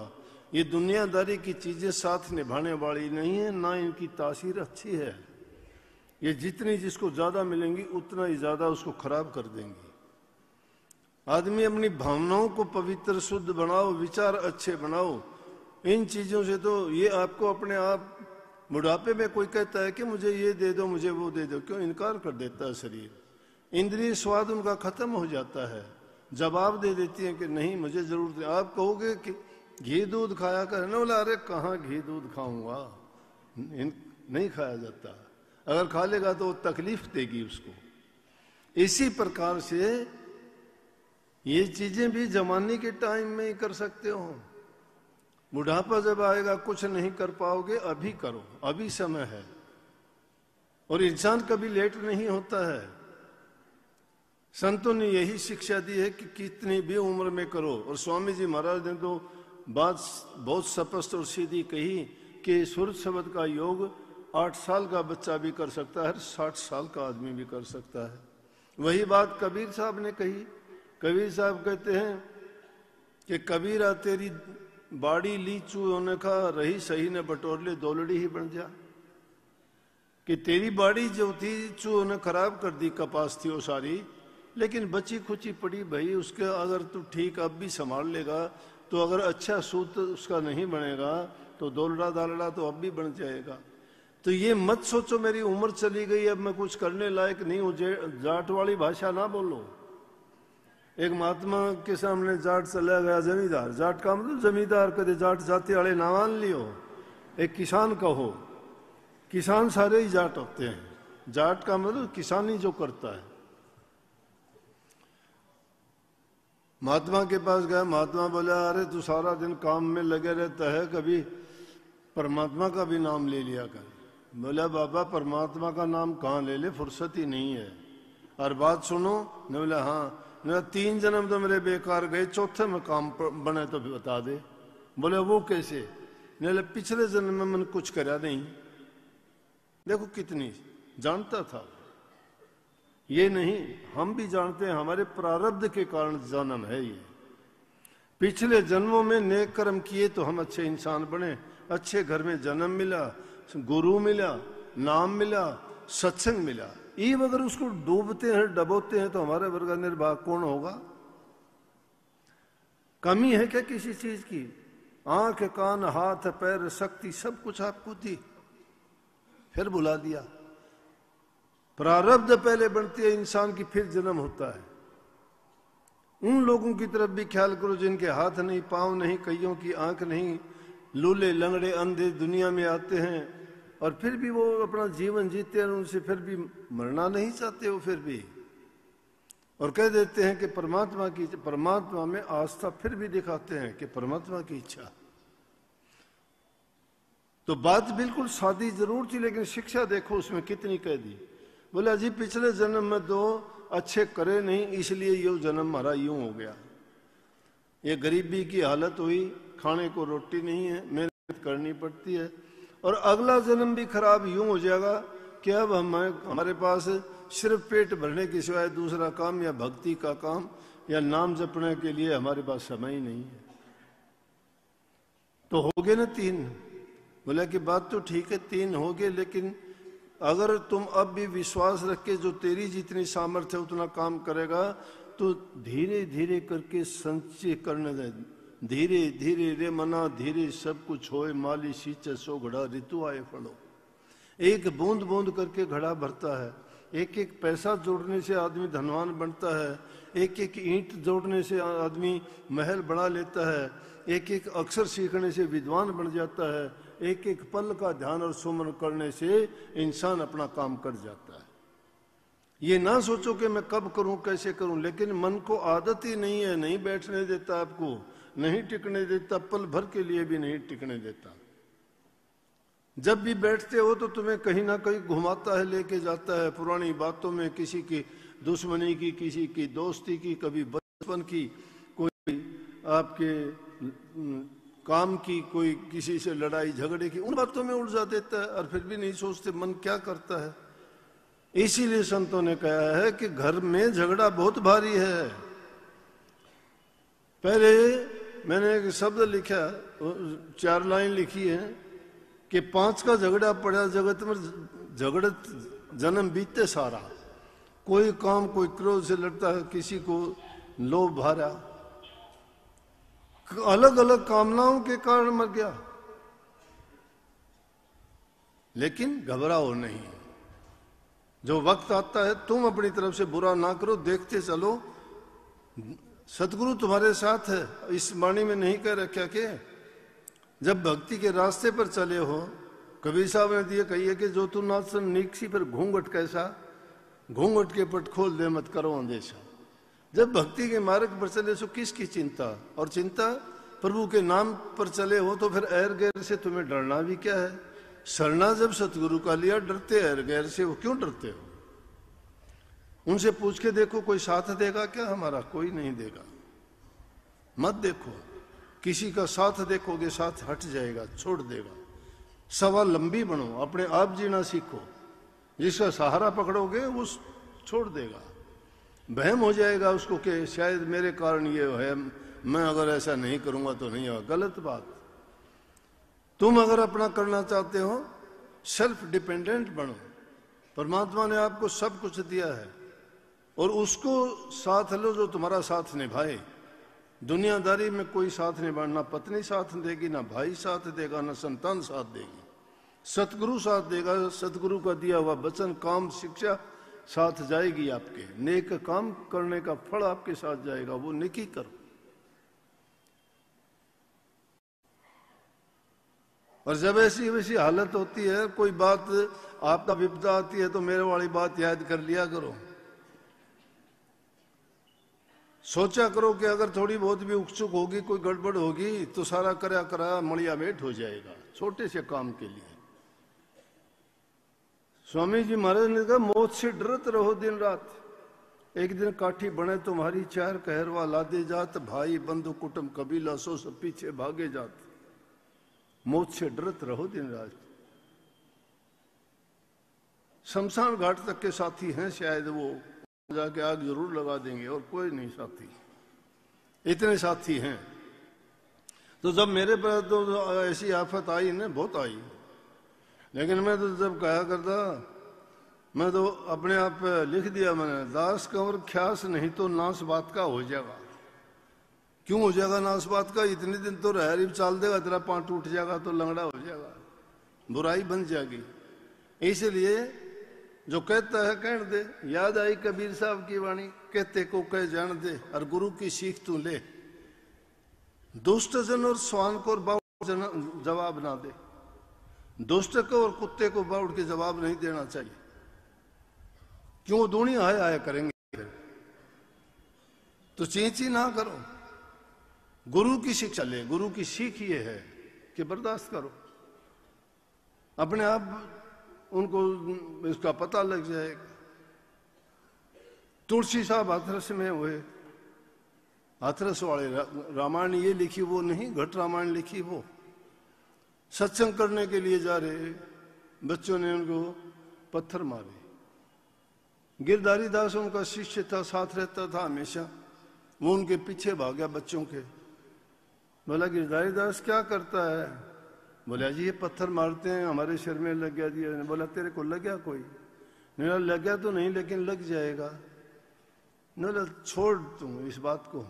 S1: ये दुनियादारी की चीजें साथ निभाने वाली नहीं है, ना इनकी तासीर अच्छी है। ये जितनी जिसको ज्यादा मिलेंगी उतना ही ज्यादा उसको खराब कर देंगी। आदमी अपनी भावनाओं को पवित्र शुद्ध बनाओ, विचार अच्छे बनाओ। इन चीजों से तो ये आपको अपने आप, बुढ़ापे में कोई कहता है कि मुझे ये दे दो, मुझे वो दे दो, क्यों इनकार कर देता है शरीर। इंद्रिय स्वाद उनका खत्म हो जाता है, जवाब दे देती है कि नहीं मुझे जरूरत है। आप कहोगे कि घी दूध खाया कर, ना बोला अरे कहाँ घी दूध खाऊंगा, नहीं खाया जाता। अगर खा लेगा तो तकलीफ देगी उसको। इसी प्रकार से ये चीजें भी जवानी के टाइम में ही कर सकते हो। बुढ़ापा जब आएगा कुछ नहीं कर पाओगे, अभी करो, अभी समय है। और इंसान कभी लेट नहीं होता है। संतों ने यही शिक्षा दी है कि कितनी भी उम्र में करो। और स्वामी जी महाराज ने तो बात बहुत स्पष्ट और सीधी कही कि सूरज शब्द का योग 8 साल का बच्चा भी कर सकता है, 60 साल का आदमी भी कर सकता है। वही बात कबीर साहब ने कही। कबीर साहब कहते हैं कि कबीरा तेरी बाड़ी ली चूहों ने खा, रही सही ने बटोर ले, दौलड़ी ही बन जा। कि तेरी बाड़ी जो थी चूहों ने खराब कर दी, कपास थी वो सारी, लेकिन बची खुची पड़ी भाई, उसके अगर तू ठीक अब भी संभाल लेगा तो अगर अच्छा सूत उसका नहीं बनेगा तो दोलड़ा दालड़ा तो अब भी बन जाएगा। तो ये मत सोचो मेरी उम्र चली गई अब मैं कुछ करने लायक नहीं हूं, जाट वाली भाषा ना बोलो। एक महात्मा के सामने जाट चला गया जमींदार, जाट का मतलब जमींदार, कदे जाट जाति वाले ना मान लियो, एक किसान कहो, किसान सारे ही जाट होते हैं, जाट का मतलब किसानी जो करता है। महात्मा के पास गया, महात्मा बोला अरे तू सारा दिन काम में लगे रहता है, कभी परमात्मा का भी नाम ले लिया कर। बोला बाबा परमात्मा का नाम कहाँ ले ले, फुर्सत ही नहीं है। और बात सुनो ने बोला हाँ, मेरा 3 जन्म तो मेरे बेकार गए, चौथे में काम बने तो बता दे। बोले वो कैसे? ने बोले पिछले जन्म में मैंने कुछ करा नहीं। देखो कितनी जानता था। ये नहीं, हम भी जानते हैं हमारे प्रारब्ध के कारण जन्म है ये। पिछले जन्मों में नेक कर्म किए तो हम अच्छे इंसान बने, अच्छे घर में जन्म मिला, गुरु मिला, नाम मिला, सत्संग मिला। ये अगर उसको डूबते हैं डबोते हैं तो हमारे वर्ग निर्वाह कौन होगा? कमी है क्या किसी चीज की? आंख कान हाथ पैर शक्ति सब कुछ आपको दी, फिर बुला दिया। प्रारब्ध पहले बनती है इंसान की, फिर जन्म होता है। उन लोगों की तरफ भी ख्याल करो जिनके हाथ नहीं, पांव नहीं, कईयों की आंख नहीं, लूले लंगड़े अंधे दुनिया में आते हैं और फिर भी वो अपना जीवन जीते हैं, उनसे फिर भी मरना नहीं चाहते वो फिर भी, और कह देते हैं कि परमात्मा में आस्था फिर भी दिखाते हैं कि परमात्मा की इच्छा। तो बात बिल्कुल सादी जरूर थी, लेकिन शिक्षा देखो उसमें कितनी कह दी। बोला जी पिछले जन्म में तो अच्छे करे नहीं, इसलिए ये जन्म हमारा यूं हो गया। ये गरीबी की हालत हुई, खाने को रोटी नहीं है, मेहनत करनी पड़ती है, और अगला जन्म भी खराब यूं हो जाएगा कि अब हमारे पास सिर्फ पेट भरने के सिवाय दूसरा काम या भक्ति का काम या नाम जपने के लिए हमारे पास समय ही नहीं है। तो हो गए ना 3। बोला कि बात तो ठीक है 3 हो गए, लेकिन अगर तुम अब भी विश्वास रख के जो तेरी जितनी सामर्थ्य है उतना काम करेगा तो धीरे धीरे करके संचय करने दे। धीरे धीरे रे मना धीरे सब कुछ होए, माली सींचे सो घड़ा ऋतु आए फलो। एक बूंद बूंद करके घड़ा भरता है, एक एक पैसा जोड़ने से आदमी धनवान बनता है, एक एक ईंट जोड़ने से आदमी महल बना लेता है, एक एक अक्षर सीखने से विद्वान बन जाता है, एक एक पल का ध्यान और सुमन करने से इंसान अपना काम कर जाता है। ये ना सोचो कि मैं कब करूं कैसे करूं, लेकिन मन को आदत ही नहीं है, नहीं बैठने देता, आपको नहीं टिकने देता, पल भर के लिए भी नहीं टिकने देता। जब भी बैठते हो तो तुम्हें कहीं ना कहीं घुमाता है, लेके जाता है पुरानी बातों में, किसी की दुश्मनी की, किसी की दोस्ती की, कभी बचपन की, कोई आपके काम की, कोई किसी से लड़ाई झगड़े की, उन बातों में उलझा देता है और फिर भी नहीं सोचते मन क्या करता है। इसीलिए संतों ने कहा है कि घर में झगड़ा बहुत भारी है। पहले मैंने एक शब्द लिखा, 4 लाइन लिखी है कि 5 का झगड़ा पड़ा जगत में, झगड़त जन्म बीते सारा। कोई काम कोई क्रोध से लड़ता है, किसी को लोभ भारा, अलग अलग कामनाओं के कारण मर गया। लेकिन घबराओ नहीं, जो वक्त आता है तुम अपनी तरफ से बुरा ना करो, देखते चलो, सतगुरु तुम्हारे साथ है। इस वाणी में नहीं कह रखा कि जब भक्ति के रास्ते पर चले हो, कबीर साहब ने दिए कहिए कि जो तू नाच नीकसी पर घूंघट कैसा, घूंघट के पट खोल दे मत करो अंदेशा। जब भक्ति के मार्ग पर चले सो किसकी चिंता, और चिंता प्रभु के नाम पर चले हो तो फिर एर गैर से तुम्हें डरना भी क्या है। शरणा जब सतगुरु का लिया, डरते एर गैर से, वो क्यों डरते हो? उनसे पूछ के देखो कोई साथ देगा क्या हमारा? कोई नहीं देगा। मत देखो, किसी का साथ देखोगे साथ हट जाएगा, छोड़ देगा। सवा लंबी बनो, अपने आप जीना सीखो। जिसका सहारा पकड़ोगे वो छोड़ देगा। वहम हो जाएगा उसको कि शायद मेरे कारण ये है, मैं अगर ऐसा नहीं करूंगा तो नहीं होगा। गलत बात। तुम अगर अपना करना चाहते हो, सेल्फ डिपेंडेंट बनो, परमात्मा ने आपको सब कुछ दिया है और उसको साथ लो जो तुम्हारा साथ निभाए। दुनियादारी में कोई साथ निभाना, ना पत्नी साथ देगी, ना भाई साथ देगा, ना संतान साथ देगी। सतगुरु साथ देगा, सतगुरु का दिया हुआ वचन, काम, शिक्षा साथ जाएगी आपके। नेक काम करने का फल आपके साथ जाएगा, वो नेकी करो। और जब ऐसी वैसी हालत होती है, कोई बात आपका विपदा आती है, तो मेरे वाली बात याद कर लिया करो। सोचा करो कि अगर थोड़ी बहुत भी उकसुक होगी, कोई गड़बड़ होगी, तो सारा कराया कराया मड़िया मेट हो जाएगा छोटे से काम के लिए। स्वामी जी महाराज ने कहा, मौत से डरत रहो दिन रात। एक दिन काठी बने तुम्हारी, चार कहरवा लादे जात, भाई बंधु कुटुंब कबीला सो सब पीछे भागे जात। मौत से डरत रहो दिन रात। शमशान घाट तक के साथी हैं, शायद वो जाके आग जरूर लगा देंगे, और कोई नहीं साथी। इतने साथी हैं। तो जब मेरे पर तो ऐसी आफत आई ना, बहुत आई, लेकिन मैं तो जब कहा करता, मैं तो अपने आप लिख दिया मैंने, दास कंवर ख्यास नहीं तो नाश बात का हो जाएगा। क्यों हो जाएगा नाश बात का? इतने दिन तो रहरीब चाल देगा, तेरा पांव टूट जाएगा तो लंगड़ा हो जाएगा, बुराई बन जाएगी। इसलिए जो कहता है कहने दे। याद आई कबीर साहब की वाणी, कहते को कह जान दे और गुरु की सीख तू ले। दुष्ट जन और स्वान को और बाउट जवाब ना दे। दुष्ट को और कुत्ते को बाउट के जवाब नहीं देना चाहिए, क्यों? वो दूनी आया आया करेंगे। तो चींची ना करो, गुरु की शिक्षा ले। गुरु की सीख ये है कि बर्दाश्त करो, अपने आप उनको इसका पता लग जाएगा। तुलसी साहब हाथरस में हुए, हाथरस वाले रामायण ये लिखी वो नहीं, घट रामायण लिखी वो। सत्संग करने के लिए जा रहे, बच्चों ने उनको पत्थर मारे। गिरधारी दास उनका शिष्य था, साथ रहता था हमेशा। वो उनके पीछे भाग गया बच्चों के। बोला गिरधारी दास क्या करता है? बोला जी ये पत्थर मारते हैं, हमारे सिर में लग गया जी। बोला तेरे को लग गया कोई? नहीं लग गया तो नहीं, लेकिन लग जाएगा। नहीं छोड़ तुम इस बात को।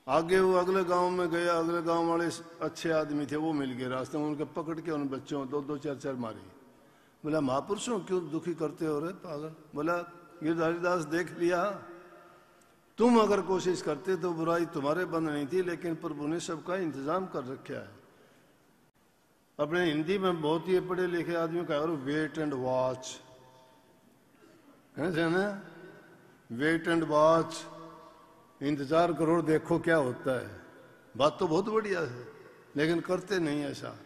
S1: आगे वो अगले गांव में गया, अगले गांव वाले अच्छे आदमी थे, वो मिल गए रास्ते में। उनके पकड़ के उन बच्चों दो चार चार मारे। बोला महापुरुषों क्यों दुखी करते हो रे पागल? बोला गिरधारी दास देख लिया, तुम अगर कोशिश करते तो बुराई तुम्हारे बंद नहीं थी, लेकिन प्रभु ने सबका इंतजाम कर रखा है। अपने हिंदी में बहुत ही पढ़े लिखे आदमी कहा वेट एंड वॉच, है ना? वेट एंड वॉच, इंतजार करो देखो क्या होता है। बात तो बहुत बढ़िया है, लेकिन करते नहीं ऐसा।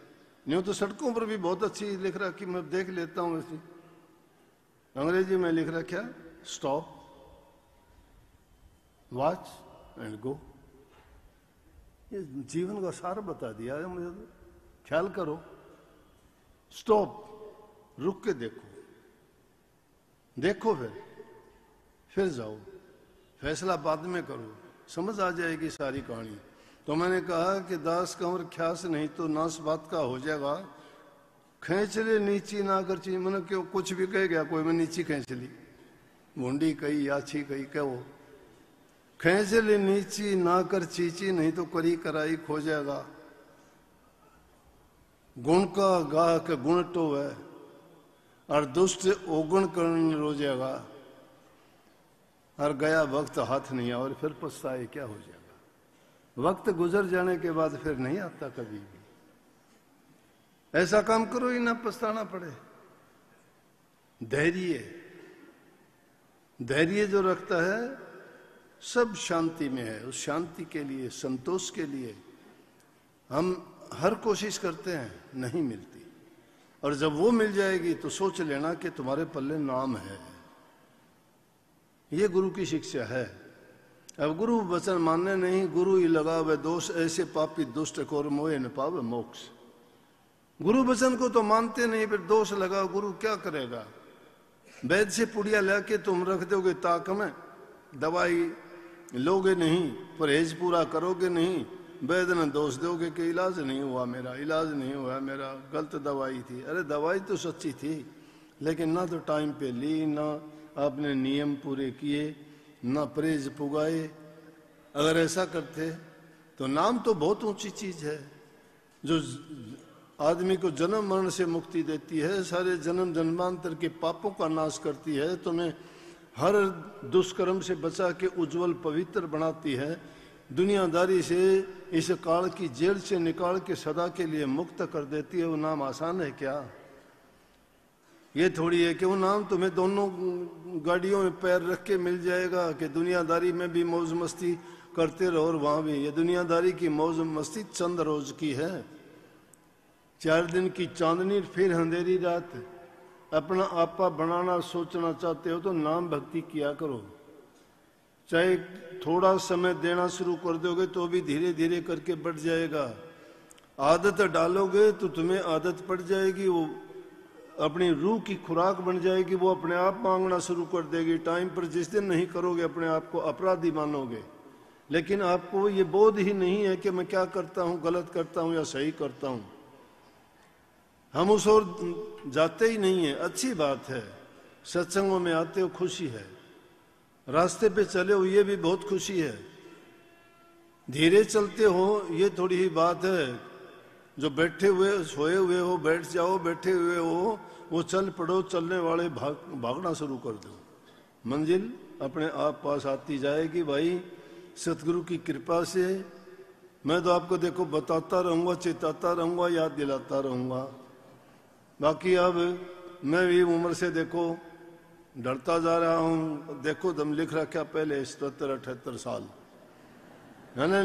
S1: यूं तो सड़कों पर भी बहुत अच्छी लिख रहा कि मैं देख लेता हूं ऐसी। अंग्रेजी में लिख रखा स्टॉप, वॉच एंड गो। ये जीवन का सार बता दिया है मुझे तो। ख्याल करो, स्टॉप, रुक के देखो, देखो फिर जाओ, फैसला बाद में करो, समझ आ जाएगी सारी कहानी। तो मैंने कहा कि दास कंवर ख्यास नहीं तो नाश बात का हो जाएगा। खींच ले नीची ना कर ची, मैंने क्यों कुछ भी कह गया कोई, मैं नीची खींच ली, भूंडी कही याची कही, क्या वो खींच ले नीची ना कर चीची, नहीं तो करी कराई खो जाएगा। गुण का गा के गुण तो है, और दुष्ट ओगुण करने रो जाएगा। और गया वक्त हाथ नहीं, और फिर पछताए क्या हो जाएगा। वक्त गुजर जाने के बाद फिर नहीं आता कभी भी। ऐसा काम करो ही ना पछताना पड़े। धैर्य जो रखता है सब शांति में है। उस शांति के लिए, संतोष के लिए हम हर कोशिश करते हैं, नहीं मिलती। और जब वो मिल जाएगी तो सोच लेना कि तुम्हारे पल्ले नाम है। ये गुरु की शिक्षा है। अब गुरु वचन मानने नहीं, गुरु ही लगावे दोष, ऐसे पापी दुष्ट को मोहे न पावे मोक्ष। गुरु वचन को तो मानते नहीं, फिर दोष लगाओ। गुरु क्या करेगा? वैद से पुड़िया लेके तुम रख दोगे ताक में, दवाई लोगे नहीं, परहेज पूरा करोगे नहीं, वैद ने दोष दोगे कि इलाज नहीं हुआ मेरा, इलाज नहीं हुआ मेरा, गलत दवाई थी। अरे दवाई तो सच्ची थी, लेकिन ना तो टाइम पे ली, ना आपने नियम पूरे किए, ना परहेज पुगाए। अगर ऐसा करते तो नाम तो बहुत ऊंची चीज है, जो आदमी को जन्म मरण से मुक्ति देती है, सारे जन्म जन्मांतर के पापों का नाश करती है, तुम्हें हर दुष्कर्म से बचा के उज्जवल पवित्र बनाती है, दुनियादारी से इस काल की जेल से निकाल के सदा के लिए मुक्त कर देती है। वो नाम आसान है क्या? ये थोड़ी है कि वो नाम तुम्हें दोनों गाड़ियों में पैर रख के मिल जाएगा कि दुनियादारी में भी मौज मस्ती करते रहो और वहां भी। ये दुनियादारी की मौज मस्ती चंद रोज की है, 4 दिन की चांदनी फिर अंधेरी रात। अपना आपा बनाना सोचना चाहते हो तो नाम भक्ति किया करो। चाहे थोड़ा समय देना शुरू कर दोगे तो भी धीरे धीरे करके बढ़ जाएगा। आदत डालोगे तो तुम्हें आदत पड़ जाएगी, वो अपनी रूह की खुराक बन जाएगी, वो अपने आप मांगना शुरू कर देगी। टाइम पर जिस दिन नहीं करोगे अपने आप को अपराधी मानोगे, लेकिन आपको ये बोध ही नहीं है कि मैं क्या करता हूँ, गलत करता हूँ या सही करता हूँ। हम उस ओर जाते ही नहीं है। अच्छी बात है, सत्संगों में आते हो खुशी है, रास्ते पे चले हो ये भी बहुत खुशी है, धीरे चलते हो ये थोड़ी ही बात है। जो बैठे हुए सोए हुए हो बैठ जाओ, बैठे हुए हो वो चल पड़ो, चलने वाले भागना शुरू कर दो, मंजिल अपने आप पास आती जाएगी। भाई सतगुरु की कृपा से मैं तो आपको देखो बताता रहूंगा, चिताता रहूंगा, याद दिलाता रहूंगा। बाकी अब मैं भी उम्र से देखो डरता जा रहा हूं। देखो दम लिख रखा पहले 77-78 साल है ना।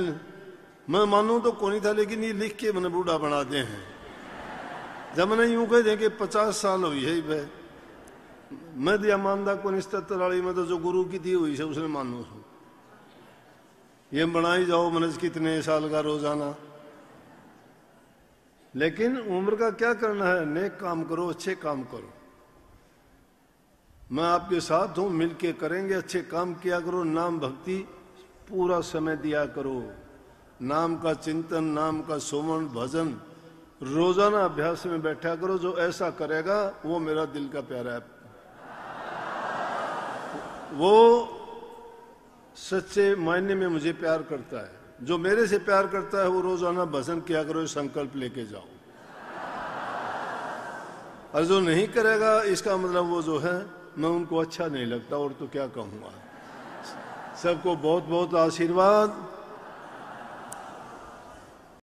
S1: मैं मानूं तो कोई था, लेकिन ये लिख के मैंने बूढ़ा बना दे हैं। जब मैंने यूं कह दे कि 50 साल हुई है भाई, मैं दिया मानदा को 77 वाली में तो जो गुरु की दी हुई है उसने मानू। ये बनाई जाओ मनज कितने साल का रोजाना, लेकिन उम्र का क्या करना है, नेक काम करो, अच्छे काम करो। मैं आपके साथ हूं, मिलके करेंगे, अच्छे काम किया करो, नाम भक्ति पूरा समय दिया करो, नाम का चिंतन, नाम का सुमन भजन रोजाना अभ्यास में बैठा करो। जो ऐसा करेगा वो मेरा दिल का प्यारा है, वो सच्चे मायने में मुझे प्यार करता है। जो मेरे से प्यार करता है वो रोजाना भजन किया करो, संकल्प लेके जाओ। और जो नहीं करेगा इसका मतलब वो जो है मैं उनको अच्छा नहीं लगता, और तो क्या कहूंगा। सबको बहुत बहुत आशीर्वाद।